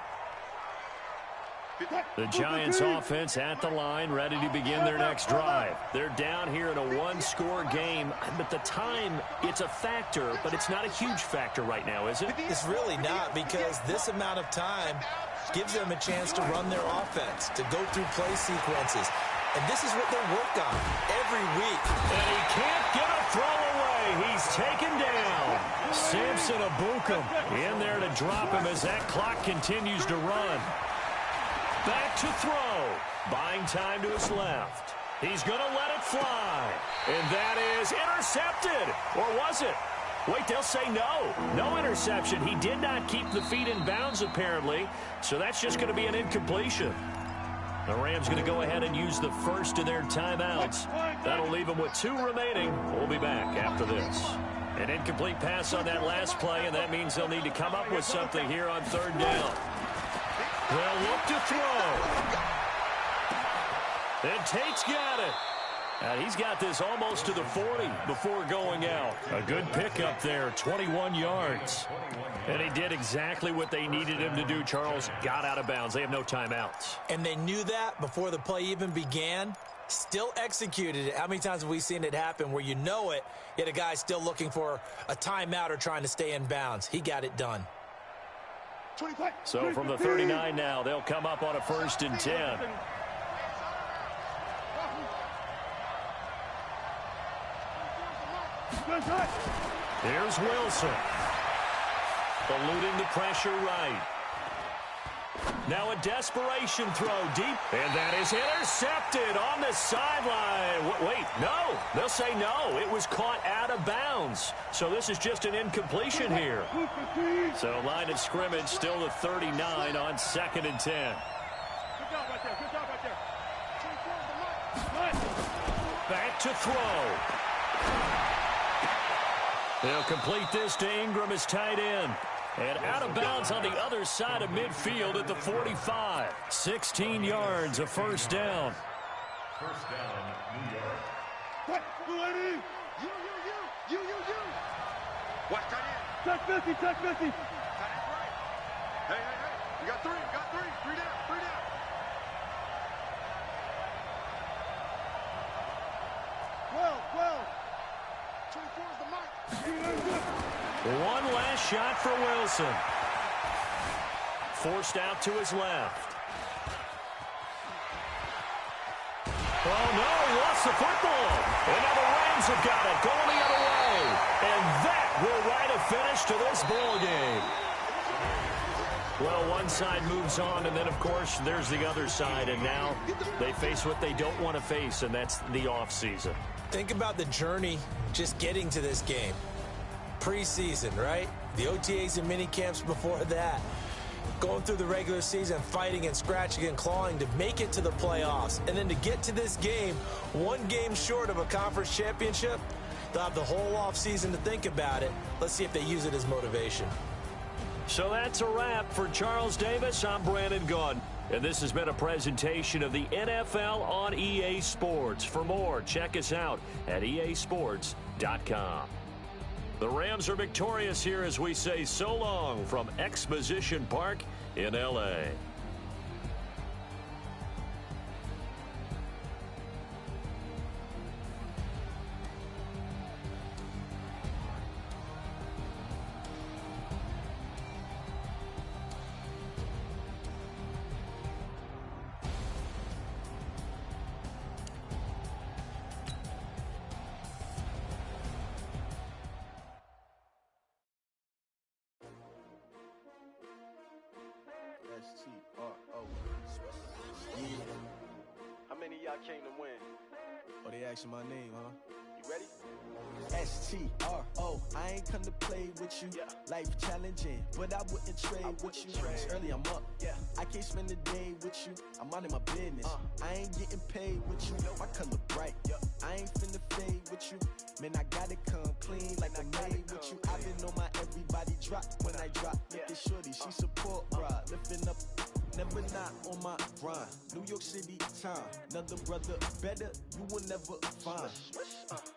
The Giants offense at the line, ready to begin their next drive. They're down here in a 1-score game, but the time, it's a factor, but it's not a huge factor right now, is it? It's really not, because this amount of time gives them a chance to run their offense, to go through play sequences. And this is what they work on every week. And he can't get a throw away. He's taken down. Samson Abukum in there to drop him as that clock continues to run. Back to throw. Buying time to his left. He's going to let it fly. And that is intercepted. Or was it? Wait, they'll say no. No interception. He did not keep the feet in bounds, apparently. So that's just going to be an incompletion. The Rams going to go ahead and use the 1st of their timeouts. That'll leave them with 2 remaining. We'll be back after this. An incomplete pass on that last play, and that means they'll need to come up with something here on 3rd down. They'll look to throw. And Tate's got it. And he's got this almost to the 40 before going out. A good pickup there, 21 yards. And he did exactly what they needed him to do, Charles. Got out of bounds. They have no timeouts. And they knew that before the play even began. Still executed it. How many times have we seen it happen where you know it, yet a guy still looking for a timeout or trying to stay in bounds? He got it done. So from the 39 now, they'll come up on a 1st and 10. Here's Wilson. Eluding the pressure right. Now a desperation throw deep. And that is intercepted on the sideline. Wait, no. They'll say no. It was caught out of bounds. So this is just an incompletion here. So line of scrimmage still the 39 on 2nd and 10. Good job right there. Good job right there. Set to throw. They'll complete this to Ingram as tight end. And out of bounds on the other side of midfield at the 45. 16 yards, a first down. First down, New York. What? You. Watch tight end. Touch 50. Tight end right. Hey. You got three. Three down. 12. 24 is the mark. One last shot for Wilson. Forced out to his left. Oh, no, he lost the football. And now the Rams have got it, going the other way. And that will write a finish to this ball game. Well, one side moves on, and then, of course, there's the other side. And now they face what they don't want to face, and that's the offseason. Think about the journey just getting to this game. Preseason, right? The OTAs and mini camps before that. Going through the regular season, fighting and scratching and clawing to make it to the playoffs. And then to get to this game, one game short of a conference championship, they'll have the whole offseason to think about it. Let's see if they use it as motivation. So that's a wrap for Charles Davis. I'm Brandon Gunn. And this has been a presentation of the NFL on EA Sports. For more, check us out at easports.com. The Rams are victorious here as we say so long from Exposition Park in L.A. How many of y'all came to win? Oh, they asking my name, huh? You ready? S-T-R-O, I ain't come to play with you. Yeah. Life challenging, but I wouldn't trade with you. It's early, I'm up. Yeah. I can't spend a day with you. I'm minding my business. I ain't getting paid with you. My color bright. I ain't finna fade with you. Man, I gotta come clean like I'm made with you. I've been on my everybody drop when I drop. Look at shorty, she support ride. Lifting up, never not on my grind. New York City time. Another brother better, you will never find.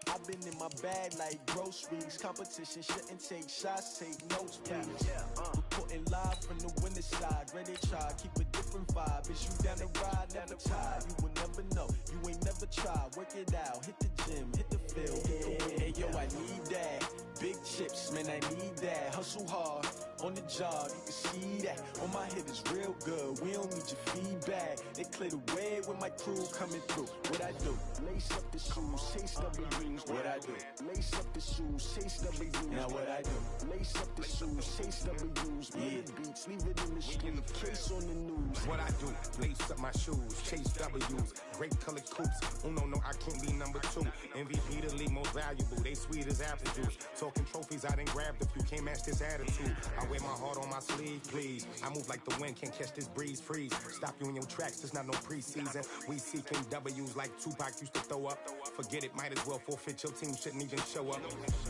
I've been in my bag like groceries. Competition shouldn't take shots, take notes, please. Reporting live from the winter side. Ready to try, keep a different vibe. Is you down the ride, never tired. You will never know, you ain't never tried. Work it out, hit the gym, hit the field, hit the wind. Hey yo, I need that. Big chips, man, I need that. Hustle hard, on the job, you can see that. On my head is real good, we don't need your feedback. They clear the way with my crew coming through. What I do? Lace up the shoes, chase W's. What I do? Lace up the shoes, chase W's. Now what I do? Lace up the shoes, chase W's. Yeah. Beats, leave it in the street, case on the news. What I do? Lace up my shoes, chase W's. Great colored coops. Uno, no, I can't be number two. MVP, the league most valuable. They sweet as apple juice. Talking trophies, I didn't grab the few. Can't match this attitude. I wear my heart on my sleeve, please. I move like the wind, can't catch this breeze, freeze. Stop you in your tracks, there's not no preseason. We seeking W's like Tupac used to throw up. Forget it, might as well forfeit. Your team shouldn't even show up.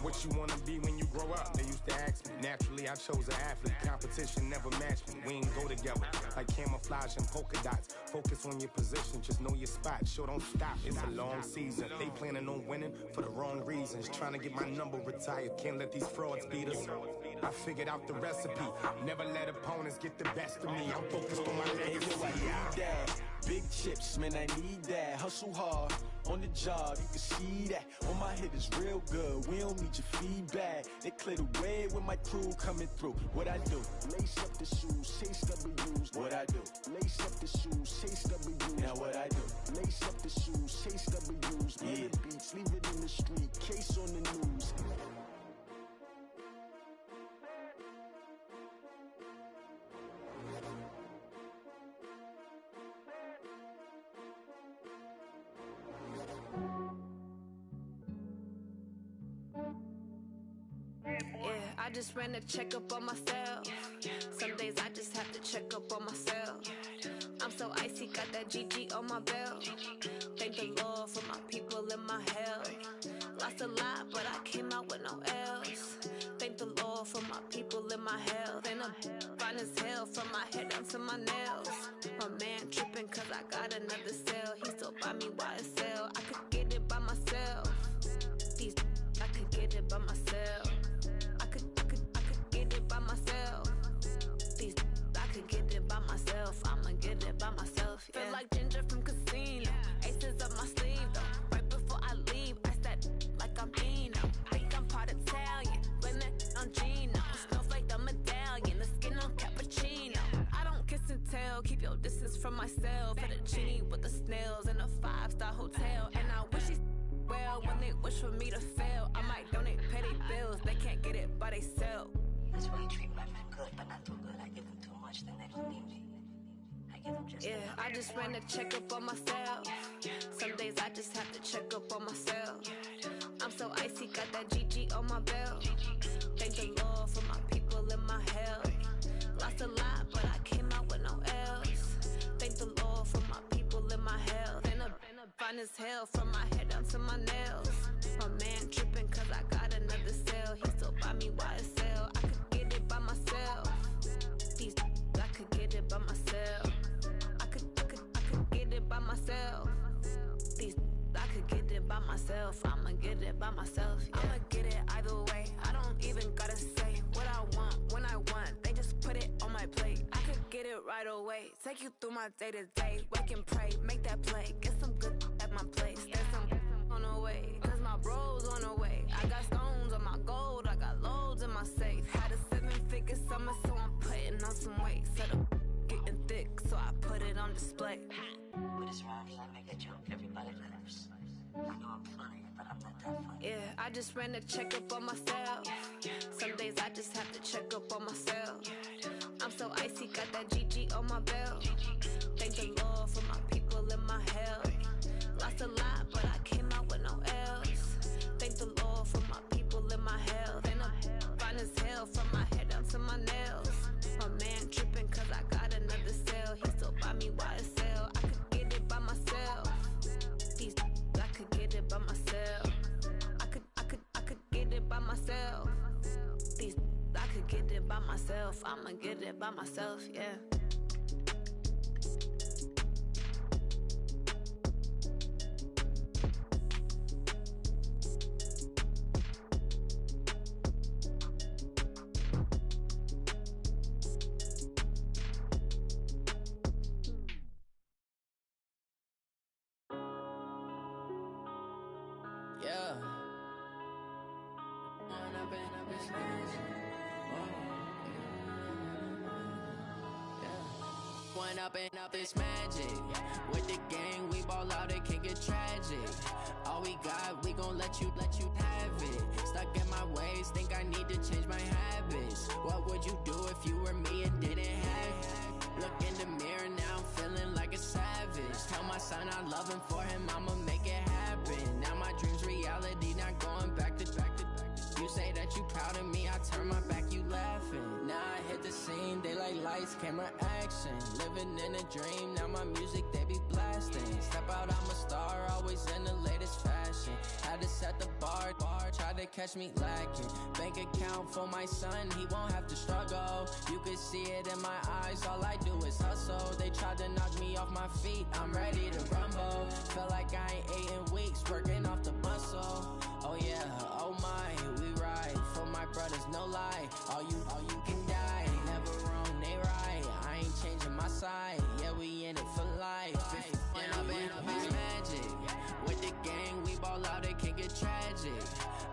What you wanna be when you grow up? They used to ask me. Naturally, I chose an athlete. Competition never matched me. We ain't go together like camouflage and polka dots. Focus on your position, just know your spot. Sure, don't stop. It's a long season. They planning on winning for the wrong reasons. Trying to get my number retired. Can't let these frauds beat us. I figured out the recipe. Never let opponents get the best of me. I'm focused on my legacy. I need that. Big chips, man, I need that. Hustle hard, on the job, you can see that. On my head is real good, we don't need your feedback. They clear the way with my crew coming through. What I do? Lace up the shoes, chase W's. What I do? Lace up the shoes, chase W's. Now what I do? Lace up the shoes, chase W's. Yeah. Beats, leave it in the street, case on the news. I just ran a checkup on myself. Some days I just have to check up on myself. I'm so icy, got that GG on my belt. Thank the Lord for my people in my health. as hell from my head down to my nails. My man tripping cause I got another sale. He still buy me YSL. I could get it by myself. These I could get it by myself. I could get it by myself. These I could get it by myself. I'ma get it by myself. Yeah. Feel like Ginger from Casino. Aces up my sleeve though. Right before I leave, I said like I'm Dino. Think I'm part Italian. Blame that on Gino. Snowflake the medallion. The skin on cappuccino. I don't kiss and tell. Keep your distance from myself. Fettuccine with the snails in a 5-star hotel. And I wish he's well when they wish for me to fail. I might donate petty bills. They can't get it by themselves. That's why you treat my friend good, but not too good. I give them too much, then they don't need me. I give them just enough. I just ran to check up on myself. Some days I just have to check up on myself. I'm so icy, got that GG on my belt. Thank the Lord for my people in my health. Lost a lot, but I came out with no else. Thank the Lord for my people in my health. And a fine as hell from my head down to my nails. My man tripping cause I got another sale. He still buy me YSL. I could get it by myself. These I could get it by myself. I could get it by myself. These I could get it by myself. I'ma get it by myself. Yeah. I'ma get it either way. I don't even gotta say what I want when I want. They just put it on my plate. I could get it right away. Take you through my day to day. Wake and pray, make that play. Get some good at my place. There's some on the way. Cause my bros on the way. I got stones on my gold. I got loads in my safe. Had a 7-figure summer, so I'm putting on some weight. Set up getting thick, so I put it on display. With this rhymes, I make a joke. Everybody laughs. I know I'm funny, but I'm not that funny. Yeah, I just ran to check up on myself. Some days I just have to check up on myself. I'm so icy, got that GG on my belt. Thank the Lord for my people in my health. Lost a lot, but I came out with no else. Thank the Lord for my people in my health. And I'm fine as hell from my head down to my nails. My man tripping cause I got another sale. He still buy me YSL. I could get it by myself. These I could get it by myself. I could get it by myself. These I could get it by myself. I'ma get it by myself, yeah. Up this magic. With the gang, we ball out, it can get tragic. All we got, we gon' let you have it. Stuck in my ways, think I need to change my habits. What would you do if you were me and didn't have it? Look in the mirror, now I'm feeling like a savage. Tell my son I love him, for him I'ma make it happen. Now my dream's reality, not going back to. You say that you proud of me, I turn my back, you laughing. Now I hit the scene, they like lights, camera, action. Living in a dream, now my music, they be blasting. Step out, I'm a star, always in the latest fashion. Had to set the bar, try to catch me lacking. Bank account for my son, he won't have to struggle. You could see it in my eyes, all I do is hustle. They tried to knock me off my feet, I'm ready to rumble. Feel like I ain't ate in weeks, working off the muscle. Oh yeah, oh my, we ride for my brothers, no lie. All you can die, never wrong, they right. I ain't changing my side, yeah, we in it for life. When up it's magic. With the gang, we ball out, it can get tragic.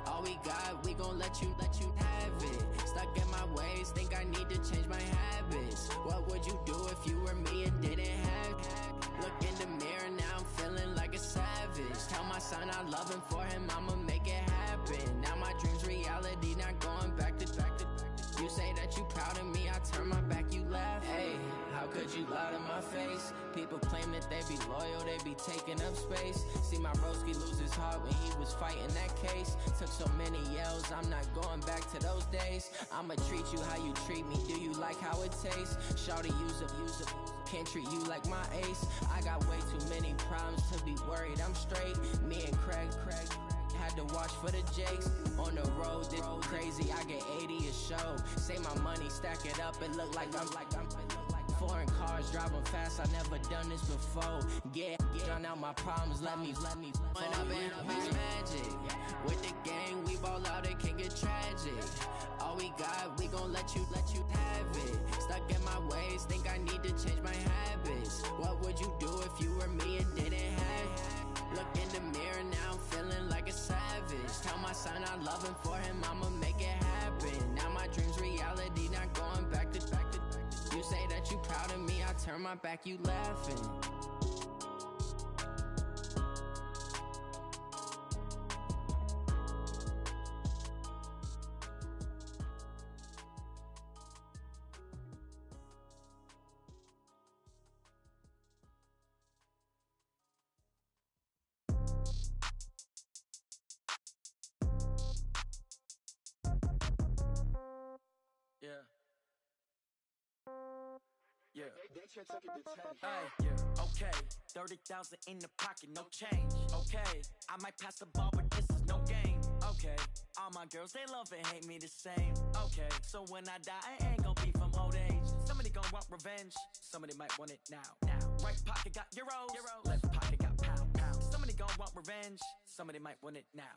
All we got, we gon' let you have it. Stuck in my ways, think I need to change my habits. What would you do if you were me and didn't have it? Look in the mirror, now I'm feeling like a savage. Tell my son I love him, for him I'ma make it happen. Now my dream's reality, not going back to. You say that you proud of me, I turn my back, you laugh. Hey, how could you lie to my face? People claim that they be loyal, they be taking up space. See my broski lose his heart when he was fighting that case. Took so many yells, I'm not going back to those days. I'ma treat you how you treat me, do you like how it tastes? Shawty, use up, can't treat you like my ace. I got way too many problems to be worried, I'm straight. Me and Craig had to watch charge for the jakes. On the road, this crazy, I get 80 a show. Say my money, stack it up, it look like I'm foreign cars, driving fast, I never done this before. Drown out my problems, let me When up in this magic. With the gang, we ball out, it can get tragic. All we got, we gon' let you have it. Stuck in my ways, think I need to change my habits. What would you do if you were me and didn't have it? Look in the mirror now, I'm feeling like a savage. Tell my son I love him, for him I'ma make it happen. Now my dream's reality, not going back to. You say that you proud of me, I turn my back, you laughing. Yeah. Yeah. They should take it to 10. Hey, yeah. Okay. 30,000 in the pocket, no change. Okay. I might pass the ball, but this is no game. Okay. All my girls, they love and hate me the same. Okay. So when I die, I ain't gon' be from old age. Somebody gon' want revenge. Somebody might want it now. Right pocket got euros. Left pocket got pound. Somebody gon' want revenge. Somebody might want it now.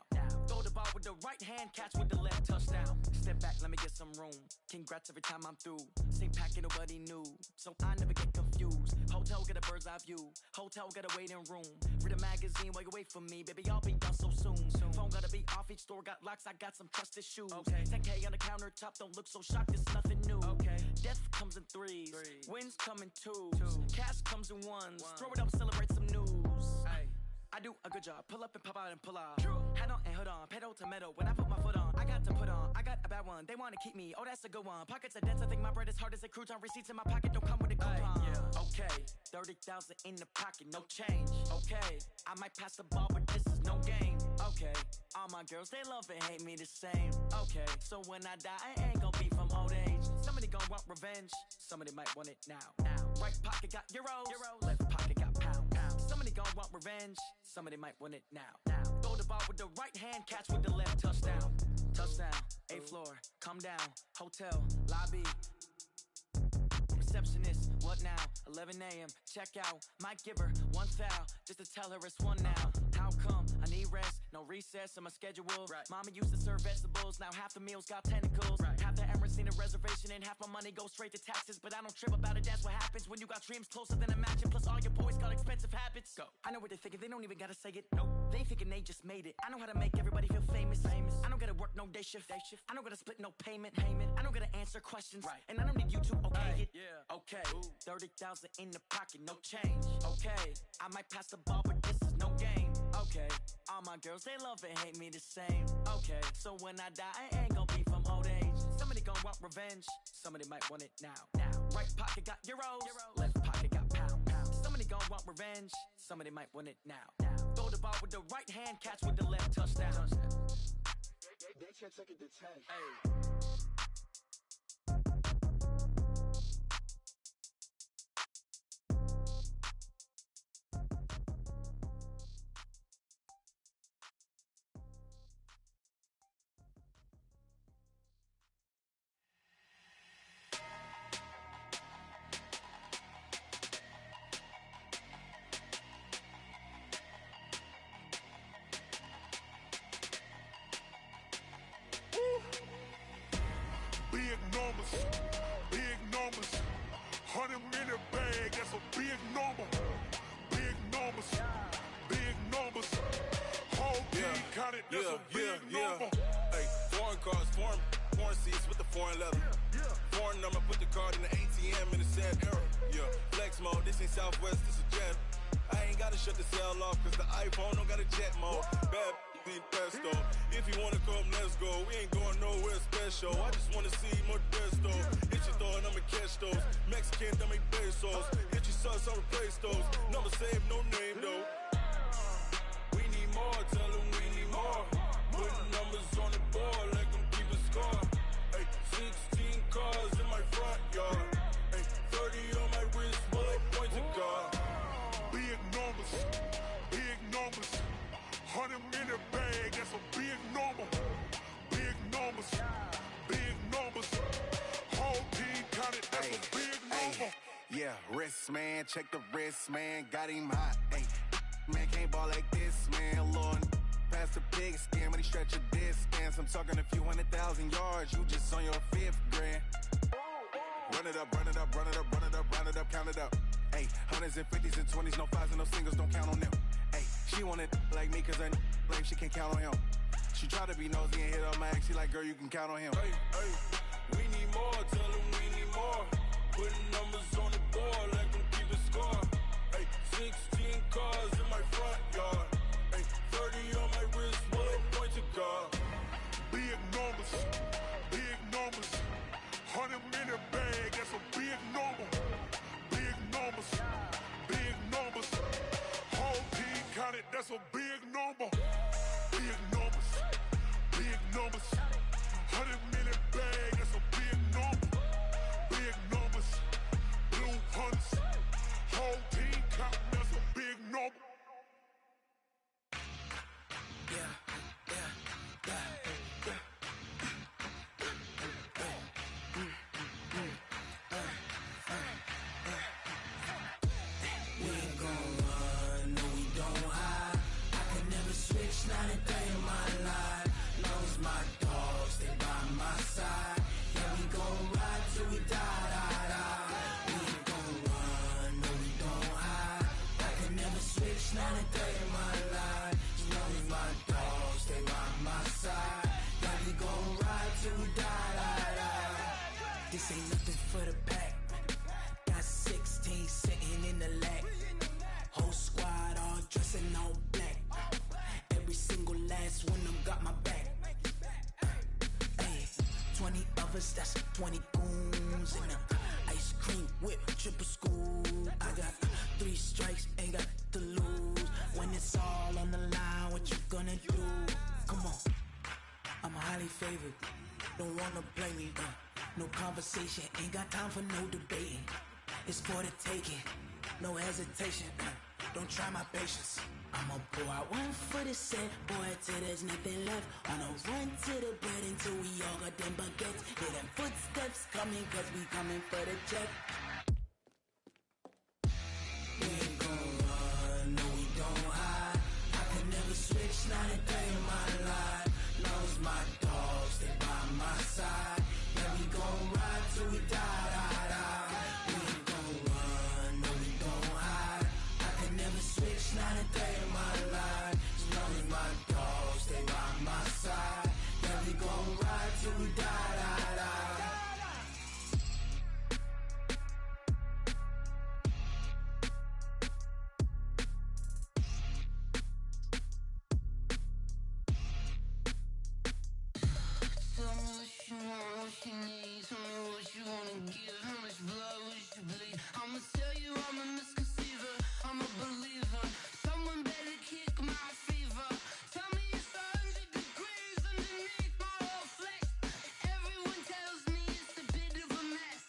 Throw the ball with the right hand, catch with the left, touchdown. Step back, let me get some room. Congrats every time I'm through. Same packet, nobody knew, so I never get confused. Hotel get a bird's eye view. Hotel get a waiting room. Read a magazine while you wait for me, baby. I'll be done so soon. Phone gotta be off. Each store got locks. I got some trusted shoes. Okay. 10K on the countertop. Don't look so shocked. It's nothing new. Okay. Death comes in threes. Wins come in twos. Cash comes in ones. Throw it up, celebrate some news. Hey. I do a good job, pull up and pop out and pull off. Hat on and hood on, pedal to metal. When I put my foot on, I got to put on. I got a bad one, they wanna keep me. Oh, that's a good one. Pockets are dense, I think my bread is hard as a crouton. Receipts in my pocket don't come with a coupon. Yeah. Okay, 30,000 in the pocket, no change. Okay, I might pass the ball, but this is no game. Okay, all my girls, they love and hate me the same. Okay, so when I die, I ain't gon' be from old age. Somebody gon' want revenge, somebody might want it now. Right pocket got euros, left pocket got pound. Somebody gon' want revenge, somebody might want it now. Throw the ball with the right hand, catch with the left, touchdown. Touchdown, 8th floor, come down, hotel, lobby. Receptionist, what now? 11 a.m., check out. Might give her one foul, just to tell her it's one now. How come? I need rest, no recess in my schedule. Right. Mama used to serve vegetables, now half the meals got tentacles. Right. Half the Emirates need a reservation and half my money goes straight to taxes. But I don't trip about it, that's what happens when you got dreams closer than a match. And plus all your boys got expensive habits. Go. I know what they're thinking, they don't even gotta say it. Nope. They ain't thinking they just made it. I know how to make everybody feel famous. I don't gotta work no day shift. I don't gotta split no payment. I don't gotta answer questions. Right. And I don't need you to okay it. Yeah. Okay, 30,000 in the pocket, no change. Okay, I might pass the ball, but this is no game. Okay, all my girls, they love and hate me the same. Okay, so when I die, I ain't gon' be from old age. Somebody gon' want revenge, somebody might want it now. Right pocket got euros, left pocket got pound. Somebody gon' want revenge, somebody might want it now. Throw the ball with the right hand, catch with the left, touchdown. They should take it to 10. Hey. Big numbers, 100 minute bag, that's a big number. Big numbers, whole team counted, that's a big number. Hey, foreign cars, foreign seats with the foreign leather. Foreign number, put the card in the ATM in the sad era. Yeah, flex mode, this ain't Southwest, this is Jet. I ain't gotta shut the cell off, cause the iPhone don't got a jet mode. Bad need pesto. If you wanna come, let's go. We ain't going nowhere special. I just wanna see Modesto. Hit your thought, I'ma catch those. Mexican, I make pesos. Hit your sus, I'll replace those. Number save, no name though. We need more, tell them we need more. Putting numbers on the board like I'm keeping score. Hey, 16 cars in my front yard. Hey, 30 on my wrist, bullet points of God. Big numbers, 100 minute bag, that's a big check the wrist, man, got him hot. Ay, man, can't ball like this, man. Lord, past the pig skin, when he stretch a distance. I'm talking a few 100,000 yards, you just on your 5th grand. Run it up, run it up, run it up, run it up, run it up, count it up. Ay, hundreds and 50s and 20s, no 5s and no singles, don't count on them. Ay, she want it like me, cause her lame, she can't count on him. She try to be nosy and hit up my ex, she like, girl, you can count on him. Hey, hey, we need more, tell them we need more. Putting numbers on the board, let them keep a score. Hey, 16 cars in my front yard. Hey, 30 on my wrist, one point to guard. Big numbers, big numbers. 100-minute bag, that's a big number. Big numbers, big numbers. Whole team counted, that's a big number. Big numbers, big numbers. 100-minute bag, that's a big number. Big numbers, blue hunts. Whole team counting, that's a big number. Not a day in my life. Long as my dogs, they by my side. Yeah, we gon' ride till we die. We ain't gon' run, no, we don't hide. I can never switch, not a day in my life. As long as my dogs, they by my side. Yeah, we gon' ride till we die. This ain't nothing for the pack. Got 16 sitting in the lap. Whole squad all dressing all black. Every single last one of them got my back. Hey, 20 of us, that's 20 goons. And ice cream whip, triple school. I got 3 strikes, ain't got to lose. When it's all on the line, what you gonna do? Come on, I'm highly favored. Don't wanna play me, no conversation. Ain't got time for no debating. It's for the taking, no hesitation. Don't try my patience. I'ma pour out one for the set, boy, till there's nothing left. On a run to the bread until we all got them baguettes. Hear them footsteps coming, cause we coming for the check. We ain't gon' run, no, we don't hide. I can never switch, not a day in my life. Long as my dogs, they by my side. Yeah, we gon' ride till we die. We ain't gon' run, no, we don't hide. I can never switch, not a day in my life. As long as my dogs, they by my side. Yeah, we gon' ride till we die. Tell me what you want, what you need. Tell me what you wanna give. How much blood would you bleed? I'ma tell you I'm a misconceiver. I'm a believer. Someone better kick my fever. Tell me it's 100 degrees underneath my whole flesh. Everyone tells me it's a bit of a mess.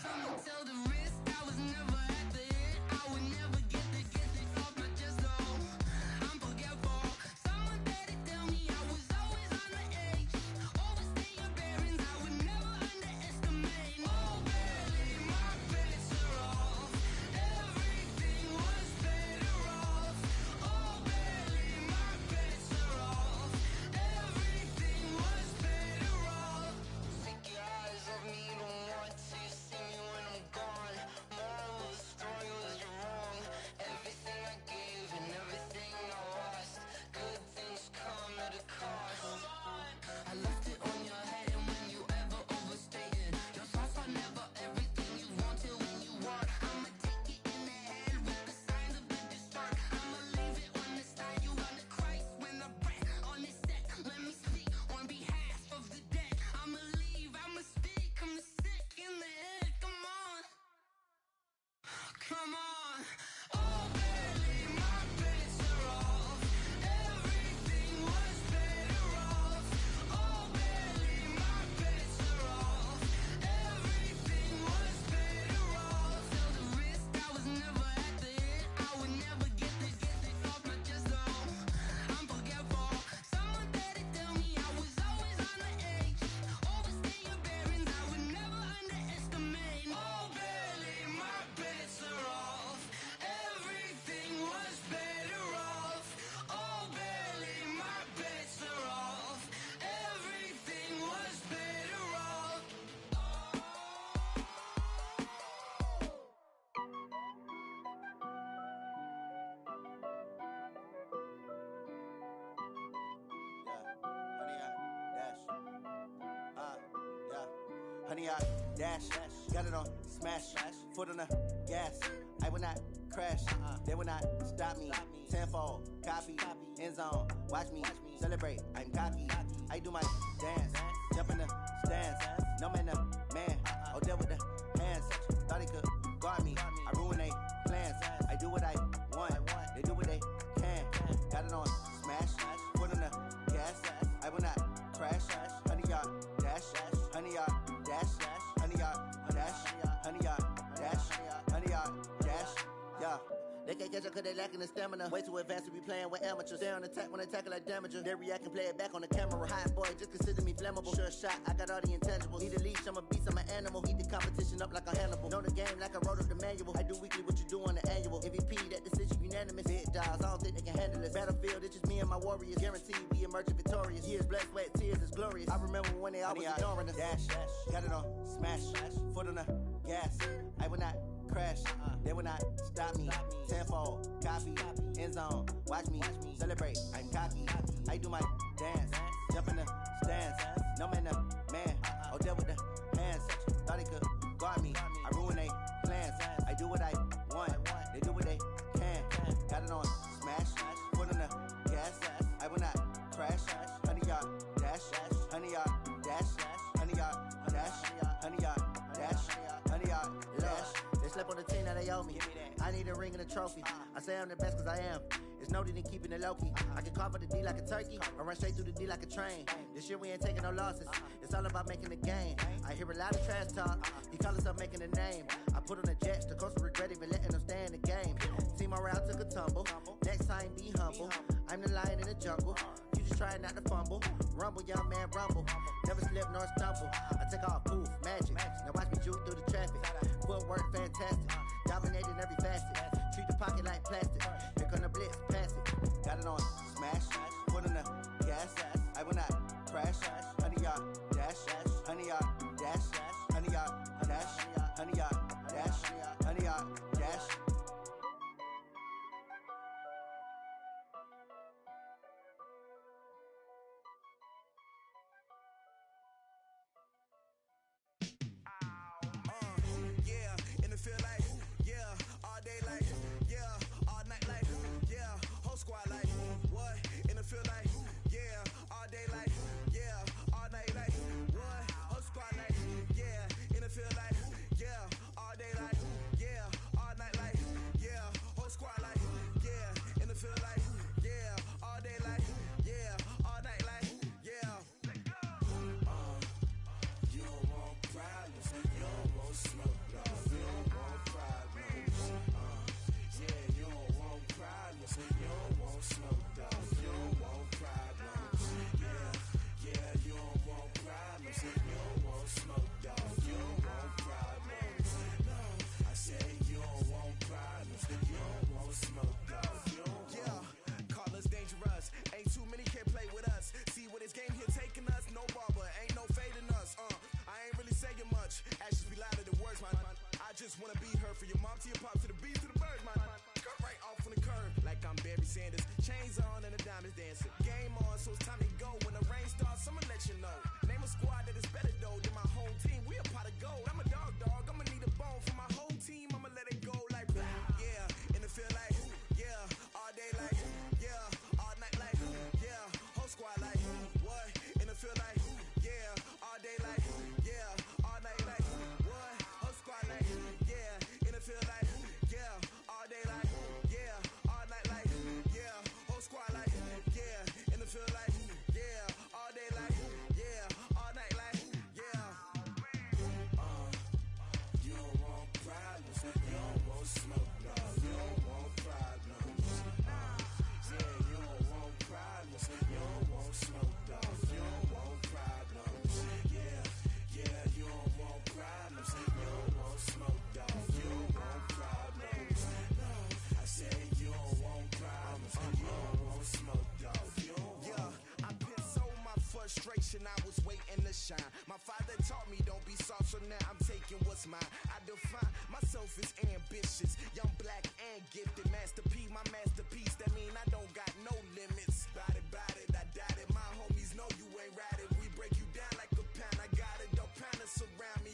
I'ma tell the risk I was never at the end. I would never get it off my chest though. I'm forgetful. Someone better tell me I was always on the edge. Overstay your bearings, I would never underestimate. Oh baby, my bets are off. Everything 100 yard dash. Got it on smash. Foot on the gas. I will not crash. They will not stop me. Tenfold, copy, end zone. Watch me celebrate. I'm cocky. I do my dance. Jump in the stands. No man, the man. Oh, deal with the hands. Thought he could guard me. I ruin they plans. I do what I want. They do what they can. Got it on smash. Foot on the gas. I will not crash. 100 yard dash. 100 yard dash. 100 yard dash. 100 yard dash. 100 yard dash. Yeah. They can't catch up cause they lacking the stamina. Way too advanced to be playing with amateurs. Stay on attack when they tackle like damager. They react and play it back on the camera. Hot boy, just consider me flammable. Sure shot, I got all the intangibles. Need a leash, I'm a beast, I'm an animal. Heat the competition up like a Hannibal. Know the game like I wrote up the manual. I do weekly what you do on the annual. MVP, that decision unanimous. Big dogs, I don't think they can handle it. Battlefield, it's just me and my warriors. Guaranteed we emerging victorious. Years, blood, sweat, tears, it's glorious. I remember when they always ignoring us. Dash, got it on smash. Foot on the gas. I will not crash. They will not stop me. Tenfold, copy, end zone. Watch me celebrate. I'm cocky. I do my dance. Jump in the stands. No man, the man. Oh, deal with the hands. Thought he could guard me. I ruin they plans. I do what I want. They do what they can. Got it on smash. Foot on the gas. I will not crash. 100 yard dash. 100 yard dash. 100 yard dash. 100 yard dash. 100 yard dash. They slept on the team that they owe me. I need a ring and a trophy. I say I'm the best cause I am. It's no need in keeping it low-key. I can carve for the D like a turkey, or run straight through the D like a train. This year we ain't taking no losses. It's all about making the game. I hear a lot of trash talk. He call himself making a name. I put on the Jets. The coach regret even letting them stay in the game. Team morale took a tumble. Next time be humble. I'm the lion in the jungle. You just trying not to fumble. Rumble, young man, rumble. Never slip nor stumble. I take off, poof, magic. Now watch me juke through the traffic. Footwork fantastic. Dominating every facet. Treat the pocket like plastic. Here come the blitz, pass it. Got it on smash. Foot on the gas. I will not crash. 100 yard dash. 100 yard dash. 100 yard dash. 100 yard dash. 100 yard dash. Yeah, in the field like, yeah, all day like, yeah, all night like, yeah, whole squad like, what? In the field like, yeah, all day like, yeah, all night like, what? Whole squad like, yeah, in the field like, yeah, all day like, yeah, all night like, yeah, whole squad like, yeah, in the field like, yeah, all day like, yeah, all night like, yeah. You don't want problems, you don't want smoke, dog. You don't want problems. Yeah, you don't want problems, you don't want smoke, dog. You don't want problems. Yeah, you don't want problems, you don't want smoke, dog. You don't want problems. No, I said you don't want problems, you don't want smoke, dog. You don't want. Call us dangerous. Ain't too many can play with us. See what this game here taking us. No barber, ain't no fading us. I ain't really saying much. Actions be louder than words, man. I just wanna be heard from your mom to your pop to the beat to the birds, man. Cut right off on the curve like I'm Barry Sanders. Chains on and the diamonds dancing. Game on, so it's time to go. When the rain starts, I'ma let you know. Name a squad that is better though than my home team. We a pot of gold. I'm a dog. I'ma need a bone for my whole team. I'ma let it go like, yeah, in the field like, yeah, all day like, yeah, all night like, yeah, whole squad like, what? In the field like, yeah, all day like, yeah, all night like, what? Whole squad like, yeah, in the field like, yeah, all day like, yeah, all night like, yeah, whole squad like, yeah, in the field like, yeah, all day like, yeah, all night like, yeah. You don't want problems, you don't want smoke, dog. You don't want problems. Yeah, you don't want problems, you don't want smoke, dog. You don't want problems. Yeah, you don't want problems, you don't want smoke, dog. You don't want problems. No, I said you don't want problems, you don't want smoke, dog. You don't want. Yeah, I been so my frustration, I was waiting to shine. My father taught me don't be soft, so now I'm taking what's mine. I define myself as ambitious, young, black, and gifted. Master P, my masterpiece. That mean I don't got no limits. Bout it, I doubt it. My homies know you ain't ratted. We break you down like a pound. I got it, don't pound to surround me.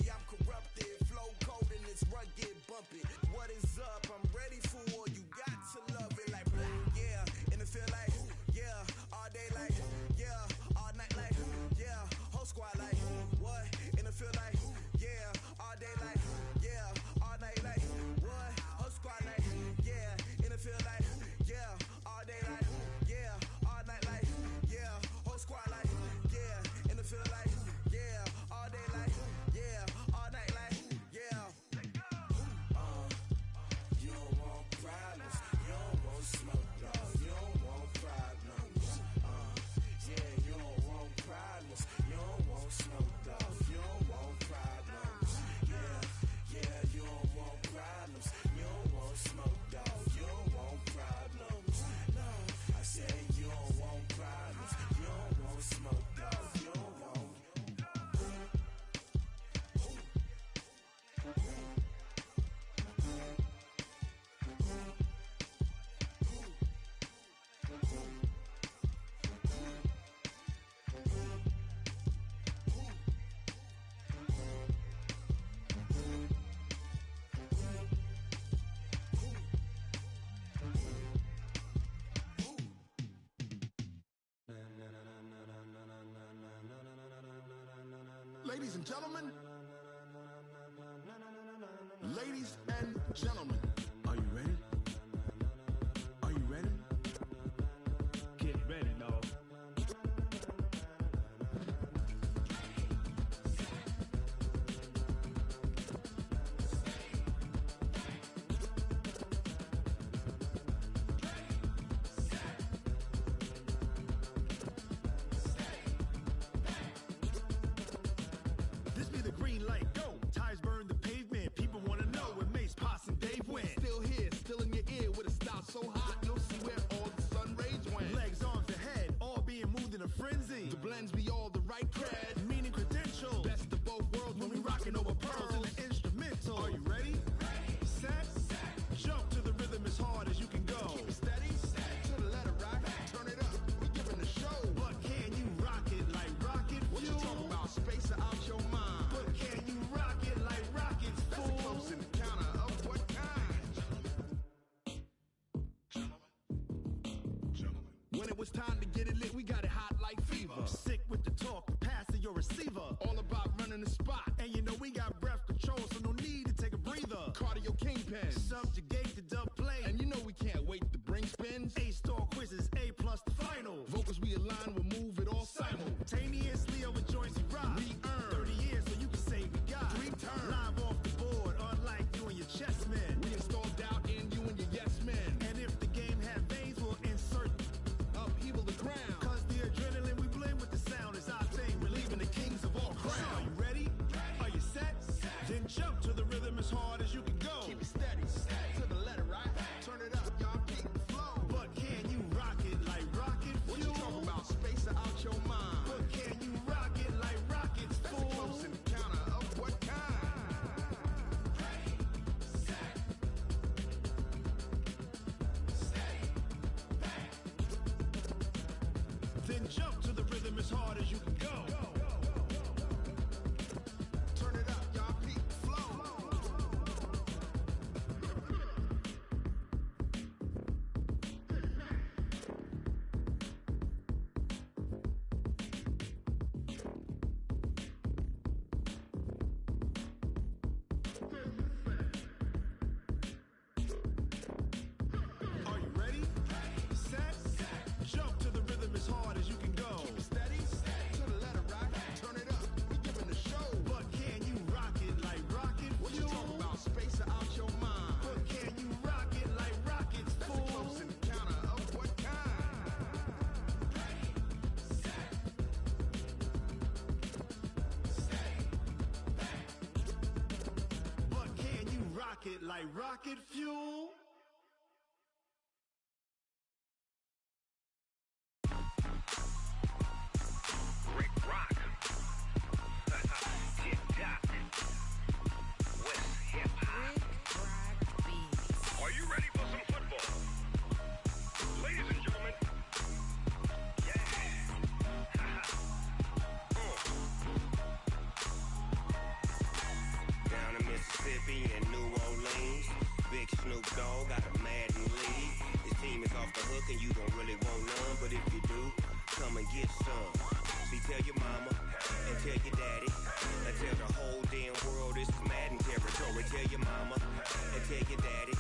Ladies and gentlemen. Ladies and gentlemen. Are you ready? Are you ready? Get ready, dog. This be the green light, go. Tires burn the pavement. People wanna know when Mace, Potts, and Dave went. Still here, still in your ear with a style so hot, you'll see where all the sun rays went. Legs, arms, the head, all being moved in a frenzy. The blends be all the right cred, meaning credentials. Best of both worlds when we rockin' over pearls in the instrumental. Are you ready? Set, jump to the rhythm as hard as you can go. Keep it steady, to the letter right. Turn it up, we giving the show. But can you rock it like rocket fuel? What you talking about? Space out your mind. But can you rock it like rockets, fool? That's a close encounter of what kind? When it was time to get it lit, we got it hot like fever. Sick with the talk, pass to your receiver. All about running the spot. And you know we got breath control, so no need to take a breather. Cardio kingpin, subjugate the dub play. And you know we can't wait to bring spins. A-star quizzes, A+ the final. Vocals we align, we'll move it all simultaneously over joints we rock. We earn 30 years, so you can say we got 3 turns. Live off the board, unlike you and your chess men. We install doubt in you and your yes men. And if the game had veins, we'll insert upheaval the ground. Cause the adrenaline we blend with the sound is our thing. Relieving the kings of all crowns. So are you ready? Are you set? Then jump to the rhythm as hard as you can go. Keep it steady, to the letter right. Turn it up, y'all keep the flow. But can you rock it like rocket fuel? What you talking about? Space out your mind. But can you rock it like rockets, fool? That's a close encounter of what kind? Then jump to the rhythm as hard as you can go. Turn it up, y'all keep the flow. Are you ready? Set, jump to the rhythm as hard as you can go. Keep it steady, to the letter right. Turn it up, we giving the show. But can you rock it like rocket fuel? What you talking about? Space out your mind. But can you rock it like rockets, fool? That's a close encounter of what kind? But can you rock it like rocket fuel? Rick Rock. Tip-top. West hip-hop. Are you ready for some football? Ladies and gentlemen. Yeah. Down in Mississippi and New Orleans, Big Snoop Dogg got a Madden lead. His team is off the hook and you don't really want none, but if you do, come and get some. See, tell your mama and tell your daddy and tell the whole damn world this is Madden territory. Tell your mama and tell your daddy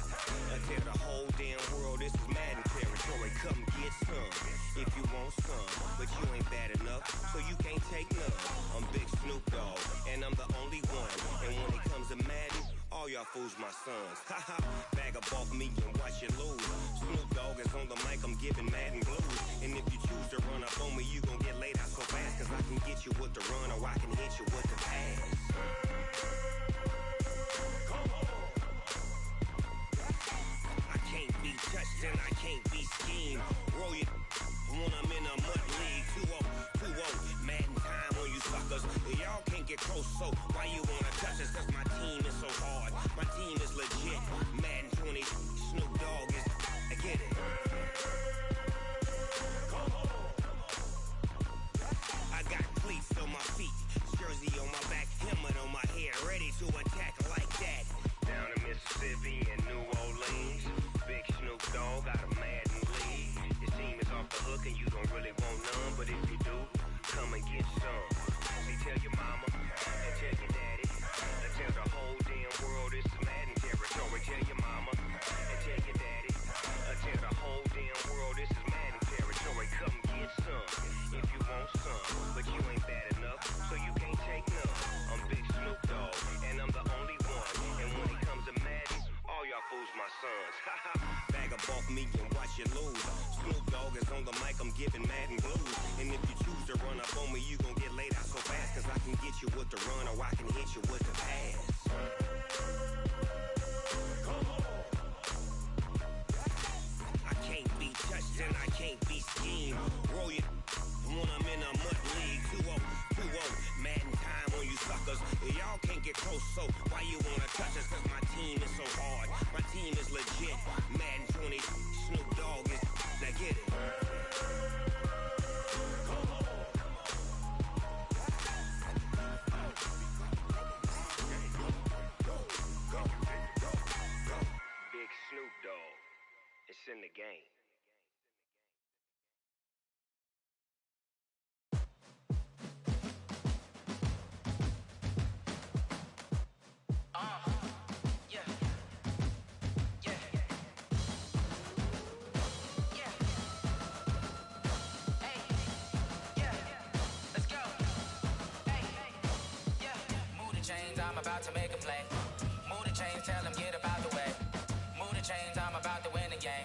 and tell the whole damn world this is Madden territory. Come get some if you want some, but you ain't bad enough, so you can't take none. I'm Big Snoop Dogg and I'm the only one. And when it comes to Madden, all y'all fools my sons. Haha, bag up off me and watch you lose. Snoop Dogg is on the mic, I'm giving Madden blues. And if you choose to run up on me, you gon' get laid out so fast. Cause I can get you with the run or I can hit you with the pass. I can't be touched and I can't be schemed. Roll you when I'm in a mud league. 2-0, Madden time on you suckers. Y'all can't get close, so why you wanna touch us? Cause my team is so hard. My team is legit. Madden 20, Snoop Dogg is, I get it. I got cleats on my feet, jersey on my back, helmet on my head, ready to attack like that. Down in Mississippi and New Orleans, Big Snoop Dogg got a Madden lead. His team is off the hook and you don't really want none, but if you do, come and get some. See, tell your mama tell your daddy. Tell the whole damn world this is Madden territory. Tell your mama and tell your daddy. Tell the whole damn world this is Madden territory. Come get some if you want some, but you ain't bad enough, so you can't take none. I'm Big Snoop Dogg, and I'm the only one. And when it comes to Madden, all y'all fools my sons. Bag up off me and watch you lose. Snoop Dogg is on the mic, I'm giving Madden blues. And if you choose to run up on me, you gon' get laid out so fast. Cause I can get you with the run or I can hit you with the pass. I can't be touched and I can't be schemed. Roll you when I'm in a mud league. 2-0, Madden time on you suckers. Y'all can't get close, so why you wanna touch us? Cause my team is so hard. My team is legit. Madden 20, Snoop Dogg is. Now get it. Big Snoop Dogg. It's in the game. I'm about to make a play. Move the chains, tell them get up out the way. Move the chains, I'm about to win the game.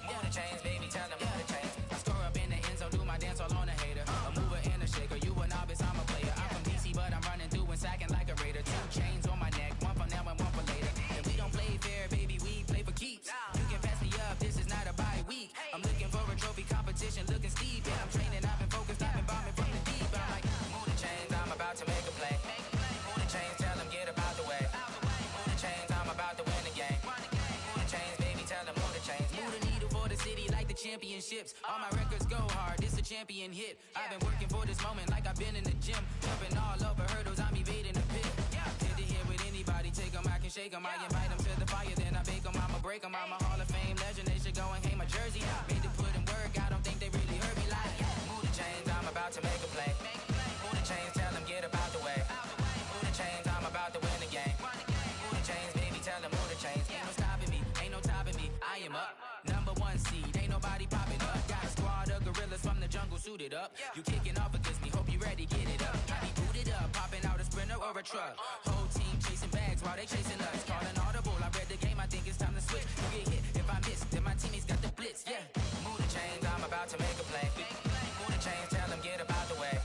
Move the chains, baby, tell them move the chains. I score up in the end zone, do my dance all on a hater. A mover and a shaker, you a novice, I'm a player. I'm from DC, but I'm running through and sacking like a raider. 2 chains on my neck, one for now and one for later. If we don't play fair, baby, we play for keeps. You can pass me up, this is not a bye week. I'm looking for a trophy competition, looking steep. Yeah, I'm training, I've been focused, I've been bombing from the deep. I'm like, move the chains, I'm about to make a play. Move the chains, tell them get up out the way. Move the chains, I'm about to win the game. Move the chains, baby, tell them move the chains. Move the needle for the city like the championships. All my records go hard, this a champion hit. I've been working for this moment like I've been in the gym. Jumping all over hurdles, I'm evading the pit. Hit to hit with anybody, take them, I can shake them. I invite them to the fire, then I bake them, I'ma break them. I'm a Hall of Fame legend, they should go and hang my jersey. Made to put in work, I don't think they really heard me like. Move the chains, I'm about to make a play. Move the chains, tell them get up out the way. Move the chains, I'm about to win the game. Move the chains, baby, tell them move the chains. Ain't no stopping me, ain't no topping me. I am up, #1 seed, ain't nobody popping up. Got a squad of gorillas from the jungle suited up. You kicking off against me, hope you ready, get it up. I be booted up, popping out a sprinter or a truck. Whole team chasing bags while they chasing us. Calling audible, I read the game, I think it's time to switch. You get hit, if I miss, then my teammates got the blitz, yeah. Move the chains, I'm about to make a play. Move the chains, tell them get up out the way.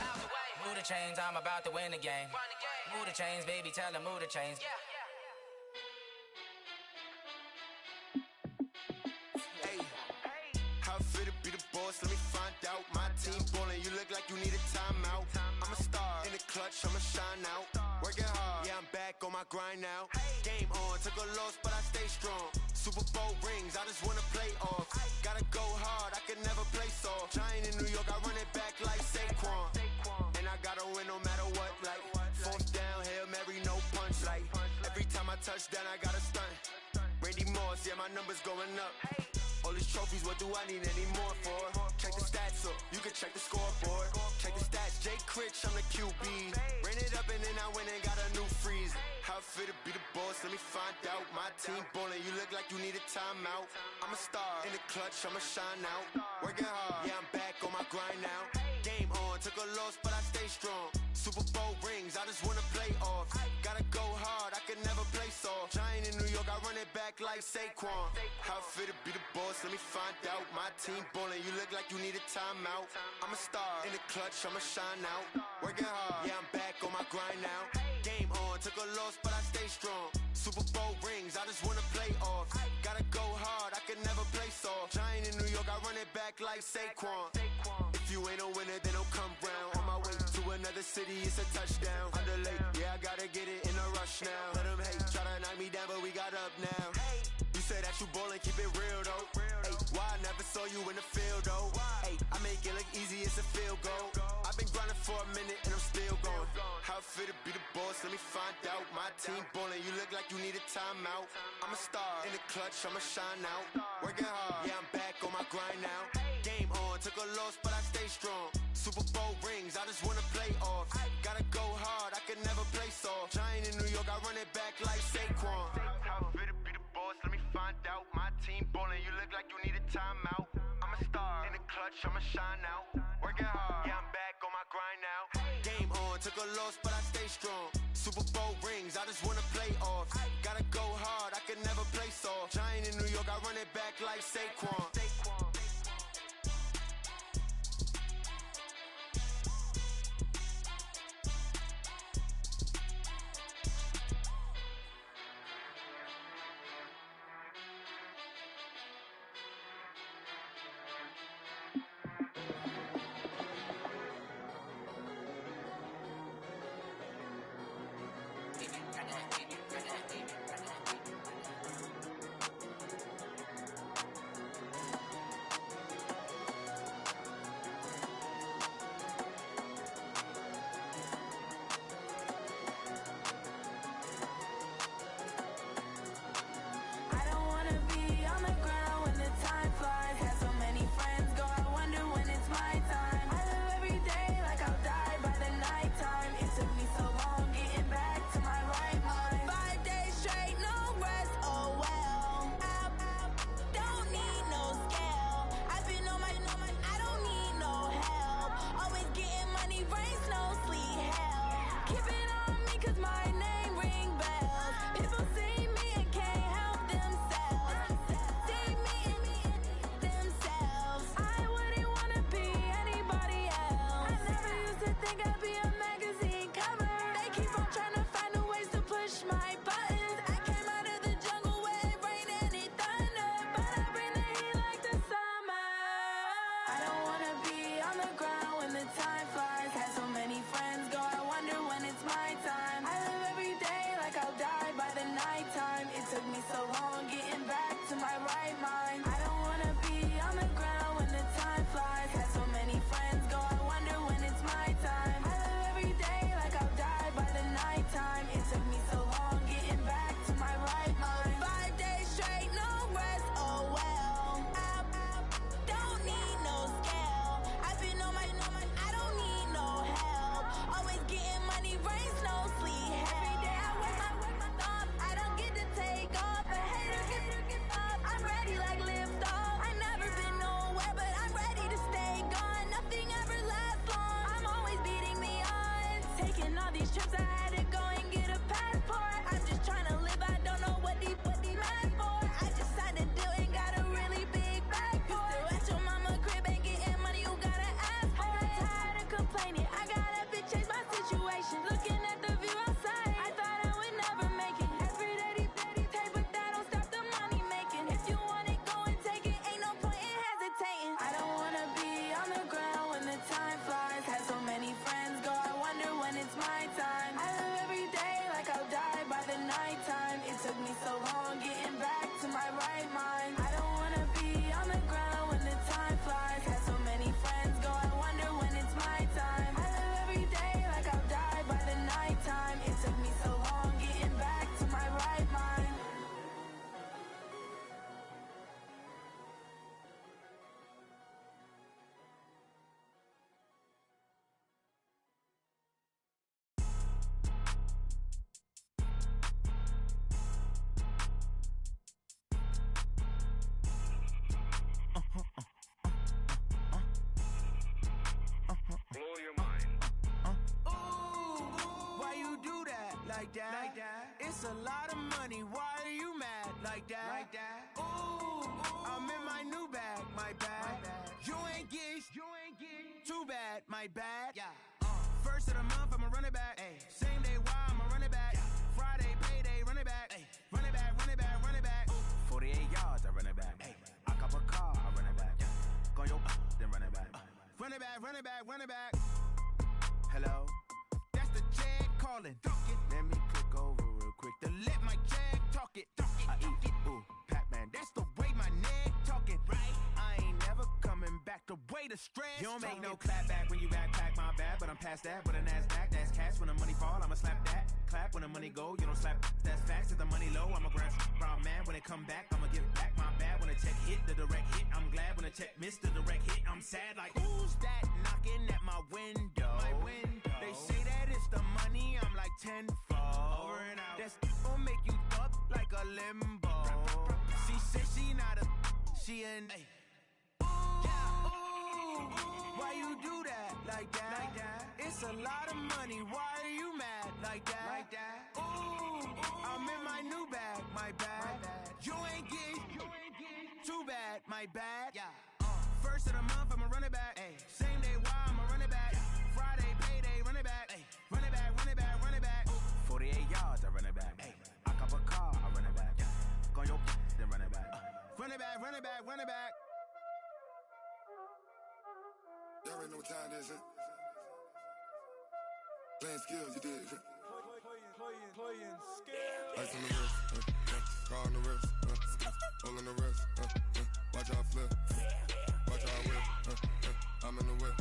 Move the chains, I'm about to win the game. Move the chains, baby, tell them move the chains. Hey, how fit to be the boss? Let me find out. My team ballin', you look like you need a timeout. I'm a star in the clutch, I'ma shine out. Working hard, yeah, I'm back on my grind now. Game on, took a loss, but I stay strong. Super Bowl rings, I just wanna play off. Gotta go hard, I can never play soft. Giant in New York, I run it back like Saquon. And I gotta win no matter what, like 4th down, Hail Mary, no punch. Like every time I touch down, I gotta stunt. Randy Moss, yeah, my numbers going up. All these trophies, what do I need any more for? Check the stats up, you can check the scoreboard. Check the stats, Jake Critch, I'm the QB. Ran it up and then I went and got a new freeze. How fit to be the boss, let me find out. My team ballin', you look like you need a timeout. I'm a star in the clutch, I'ma shine out. Working hard, yeah, I'm back on my grind now. Game on, took a loss, but I stay strong. Super Bowl rings, I just wanna play off. Gotta go hard, I can never play soft. Giant in New York, I run it back like Saquon. How fit to be the boss, let me find out. My team ballin', you look like you need a timeout. I'm a star in the clutch, I'ma shine out. Working hard, yeah, I'm back on my grind now. Game on, took a loss, but I stay strong. Super Bowl rings, I just wanna play off. Gotta go hard, I can never play soft. Giant in New York, I run it back like Saquon. If you ain't a winner, then don't come round. On my way to another city, it's a touchdown. Underlay, yeah, I gotta get it in a rush now. Let them hate, try to knock me down, but we got up now. You say that you ballin', keep it real though. Hey, why I never saw you in the field though? Hey, I make it look easy, it's a field goal. I've been grinding for a minute and I'm still going. How fit to be the boss, let me find out. My team ballin', you look like you need a timeout. I'm a star in the clutch, I'ma shine out. Working hard, yeah, I'm back on my grind now. Game on, took a loss, but I stay strong. Super Bowl rings, I just wanna play off. Gotta go hard, I can never play soft. Giant in New York, I run it back like Saquon. How fit to be the boss, let me find out. My team ballin', you look like you need a timeout. I'm a star in the clutch, I'ma shine out. Working hard, yeah, I'm back on my grind now. Game on, took a loss, but I stay strong. Super Bowl rings, I just wanna play off. Gotta go hard, I can never play soft. Giant in New York, I run it back like Saquon. Like that. It's a lot of money. Why are you mad like that? Like that. Ooh, I'm in my new bag. My bad. You ain't get too bad. My bad. Yeah. First of the month, I'ma run it back. Ay. Same day, why I'ma run it back. Yeah. Friday, payday, run it back. Ay. Run it back, run it back, run it back. 48 yards, I run it back. Ay. I cop a car, I run it back. Yeah. Go yo, then run it back. Run it back, run it back, run it back. Hello? That's the Jag calling. Let me click over real quick to let my Jag talk it. I eat it, ooh, Pac-Man. That's the way my neck talking. Right? I ain't never coming back. The way the stress. You don't make no clap back when you backpack my bad, but I'm past that with a NASDAQ. That's cash when the money fall. I'ma slap that. clap when the money go. You don't slap, that's facts. If the money low, I'ma grab brown man. When it come back, I'ma give back my bad. When the check hit, the direct hit. I'm glad when the check missed the direct hit. I'm sad like, who's that knocking at my window? They say that it's the money, I'm like tenfold. Over and out. That's gon' make you up like a limbo. She said she not a, she an. Why you do that like that? It's a lot of money. Why are you mad like that? Ooh, I'm in my new bag, my bad. You ain't getting too bad, my bad. First of the month, I'ma run it back. Same day, why I'ma run it back. Friday, payday, run it back. Run it back, run it back, run it back. 48 yards, I run it back. I cop a car, I run it back. Go on your then run it back. Run it back, run it back, run it back. Y'all already know what time it is, huh? Playing skills, you did. Playing skills. Ice on the wrist, car on the wrist, hole in the wrist, watch how I flip, watch how I whip, I'm in the whip,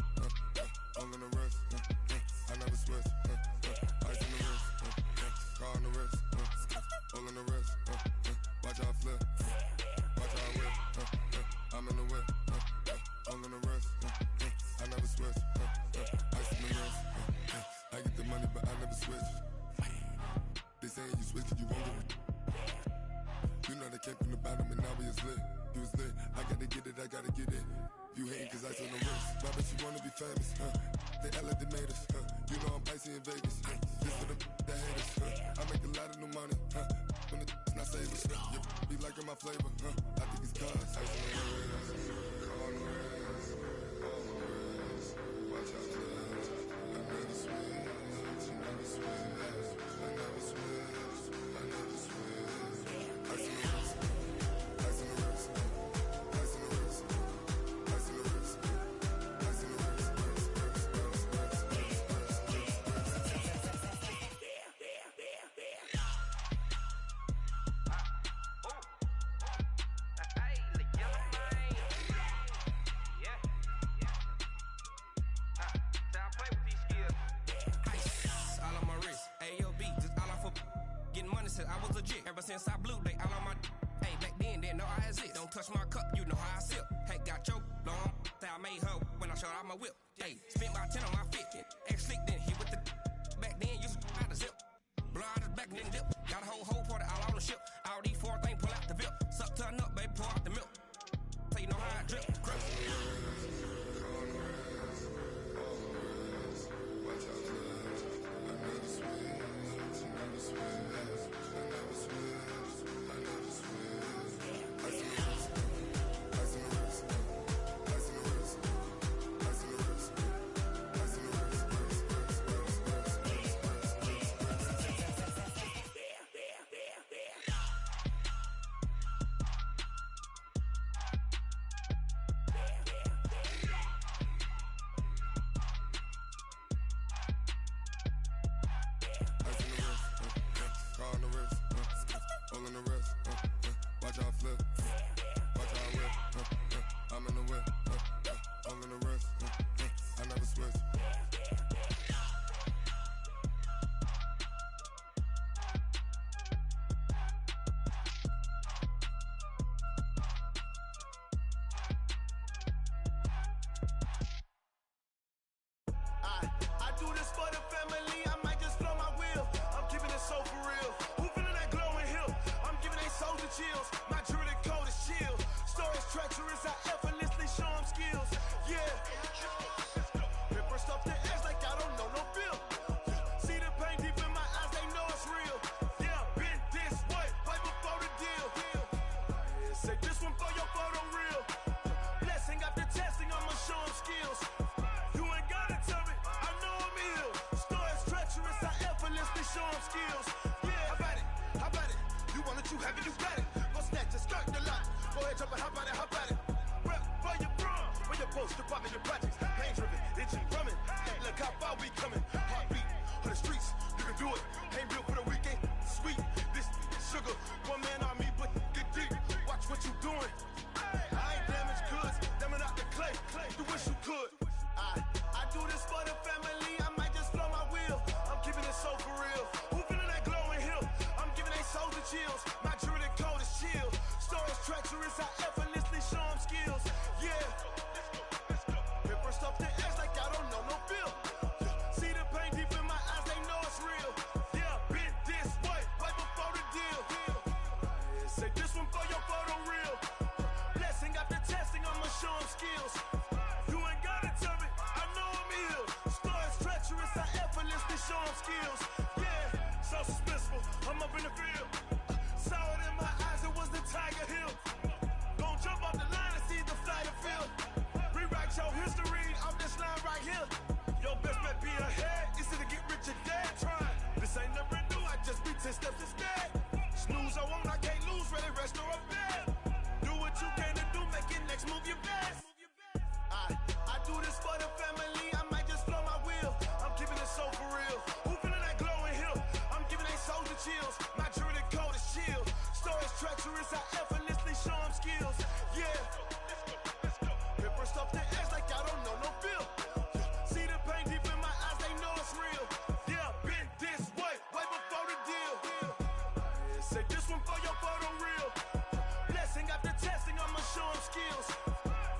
hole in the wrist, I never switch, ice on the wrist, car on the wrist, hole in the wrist, watch how I flip, watch how I whip, I'm in the whip, hole in the wrist, I never switch, ice on the wrist, I get the money but I never switch. They saying you switch it, you won't get it. You know they came from the bottom and now we is lit. You was lit, I gotta get it, I gotta get it. You hating cause ice on the wrist. My bitch, you wanna be famous, They LA they made us, You know I'm icy in Vegas, This for the that hate us, I make a lot of new money, When the not savers, You be liking my flavor, I think it's cause ice on the wrist, on the wrist, on the wrist. Watch out, cuz I never switch, I never switch. I never switch, I never switch. Ice in the wrist, ice in the wrist, ice in the wrist, ice in the wrist, ice in the wrist, I was legit ever since I blew they all on my hey back then didn't know I exist. Don't touch my cup, you know how I sip. Hey, got your long that I made her when I showed out my whip. Hey, spent about 10 on my fit. Ex slick then hit with the back then used to out the zip. Blow out his back then dip. Got a whole party all on the ship. All these four things pull out the VIP. Suck turn up, baby, pour out the milk. So you know how I drip. Crush. Watch out, cuz I never switch, I never switch. Chills. My jewelry code is chill. Stories treacherous, I effortlessly show them skills. Yeah. Ripper stuff the edge like I don't know no feel. See the pain deep in my eyes, they know it's real. Yeah, been this way, right before the deal. Say this one for your photo real. Blessing after testing, I'ma show them skills. You ain't gotta tell me, I know I'm ill. Stories treacherous, I effortlessly show them skills. Yeah, how about it? You want it, you have it, you got it. Go snatch it, start the lot. Go ahead, jump it, how about it? Rep for your brum, for your poster, popping your projects. Pain driven, itching, drumming. Look how far we coming. Heartbeat on the streets, you can do it. Ain't built for the weekend, sweet. This sugar, one man on me, but get deep. Watch what you doing. I ain't damaged goods, damn it out the clay. You wish you could. I do this for the family. I might just blow my wheel. I'm keeping it so for real. Who feeling feel. See the pain deep in my eyes, they know it's real. Yeah, been this way, right before the deal. Say this one for your photo reel. Blessing after testing, I'ma show them skills. You ain't gotta tell me, I know I'm ill. Stories treacherous, I effortlessly show them skills. Yeah, so suspenseful, I'm up in the field. Saw it in my eyes, it was the Tiger Hill. Gon' jump off the line and see the fight field. Rewrite your history off this line right here. Your best bet be ahead, easy to get rich or dead trying. This ain't never new, I just be 10 steps instead. Snooze I won't, I can't lose, ready, rest or a bed. Do what you can to do, make your next move your best. I do this for the family, I might just flow my wheel. I'm keeping it so for real. Who feeling that glowing hill? I'm giving they soldier chills. My jewelry coat is chill. Stories treacherous, I effortlessly show them skills. Yeah. Paper stuff the edge like I don't know no feel. See the pain deep in my eyes, they know it's real. Yeah, been this way, way before the deal. Say this one for your photo reel. Blessing after testing, I'ma show them skills.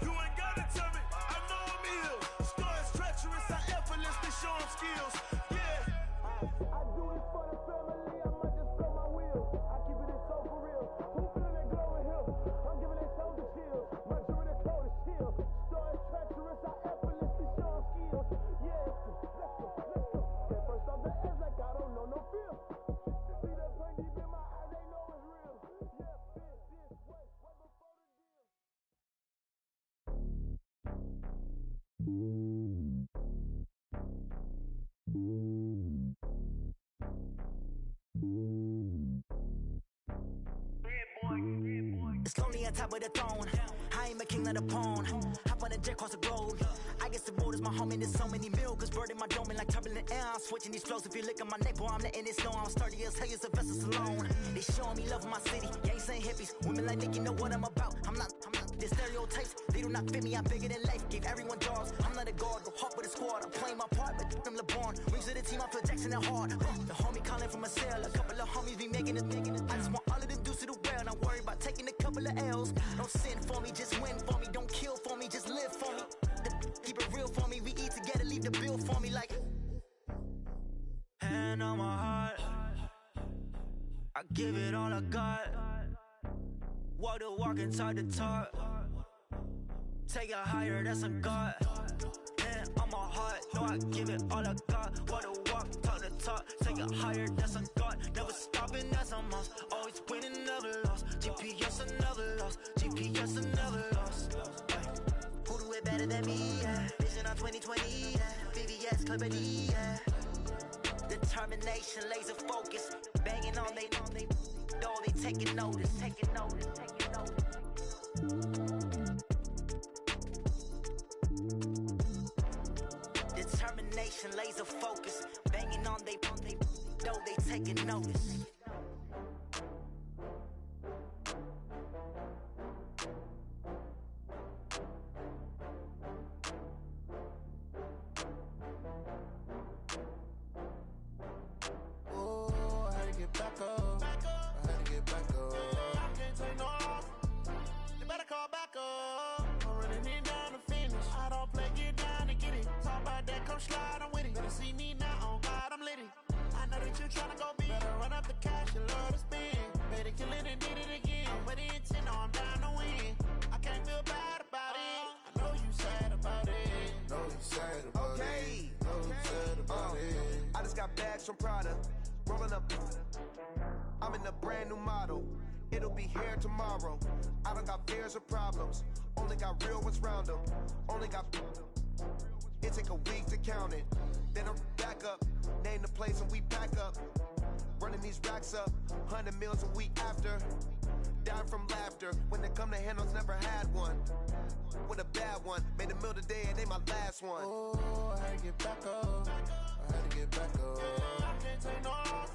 You ain't gotta tell me, I know I'm ill. Stories treacherous, I effortlessly show them skills. Yeah. I do this for the family, I might just blow my wheel. I keep it so for real. Who feeling that glowing hill? I'm giving they soldier chills. My jewelry coat is chill. Stories treacherous, I effortlessly show them skills. Yeah, let's go. Get first off the edge like I don't know no feel. See the pain deep in my eyes, they know it's real. Yeah, been this way, way before the deal. It's lonely on top of the throne. I ain't a king of the pawn. Hop on a jet across the globe. I guess the road is my home and there's so many milkers burning my dome like turbulent air. I'm switching these flows. If you look at my neck, boy, I'm letting it snow. I'm sturdy as hell, as a vessel alone. They showing me love in my city. Yeah, ain't saying hippies. Women like Nicki know what I'm about. I'm not. The stereotypes, they do not fit me. I'm bigger than life. Gave everyone jobs. I'm not a guard. Go hard with a squad. I'm playing my part, but I'm LeBron. Rings to the team, I feel Jackson and hard. The homie calling from a cell. A couple of homies be making it. I just want all of them dudes to do well. Not worry about taking a couple of L's. Don't sin for me, just win for me. Don't kill for me, just live for me. Keep it real for me. We eat together, leave the bill for me like. Hand on my heart, I give it all I got. Walk the walk and talk the talk. Take it higher, that's a God. Hand on my heart, know I give it all I got. Walk the walk, talk the talk. Take it higher, that's a God. Never stopping, that's a must. Always winning, never lost. GPS, I never lost. GPS, I never lost. Who do it better than me? Yeah. Vision on 2020. Yeah. VVS, Clippity. Yeah. Determination, laser focus. Banging on they door, they taking notice. Taking notice, taking notice. Determination, laser focus. Banging on they door, they taking notice. From Prada, rolling up. I'm in a brand new model. It'll be here tomorrow. I don't got fears or problems. Only got real ones round them. Only got. It take a week to count it. Then I'm back up. Name the place and we pack up. Running these racks up. 100 meals a week after. Dying from laughter. When they come to handles, never had one. With a bad one. Made a meal today and they my last one. Oh, I had to get back up. I had to get back up. I can't take no loss.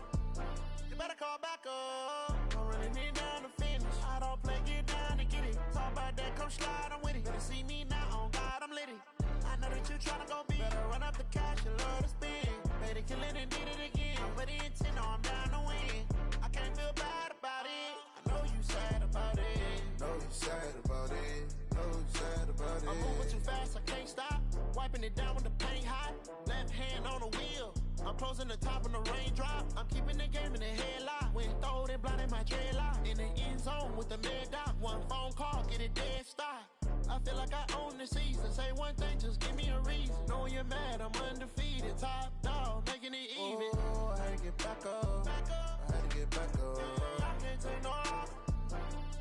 You better call back up. I'm running it down to finish. I don't play, get down to get it. Talk about that, come slide, I'm with it. Better see me now, on God, I'm litty. I know that you tryna go big. Better run up the cash, you love to spend. Better kill it and did it again. But the intent, no, I'm down to win. I can't feel bad about it. I know you sad about it. Know you sad about it. Know you sad about it. I'm moving too fast, I can't stop. wiping it down with the paint hot. Left hand on the wheel. I'm closing the top on the raindrop. I'm keeping the game in the headlock. When throwed and blinded my dreadlock. In the end zone with the mad dot. One phone call, get it dead stop. I feel like I own the season. Say one thing, just give me a reason. Knowing you're mad, I'm undefeated. Top dog, making it even. Oh, I had to get back up. I had to get back up. I can't take no off.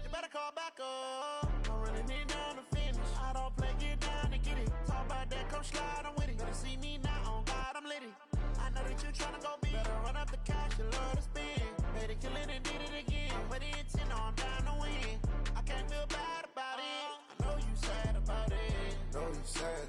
You better call back up. I'm running it down to finish. I don't play, get down and get it. Talk about that, come slide, I'm with it. Better see me now, on God, I'm lit it. I know that you tryna go big. Better run up the cash, you love to spend. Made it, kill it, and did it again. But the intent on down to win. I can't feel bad about it. I know you sad about it. Know you sad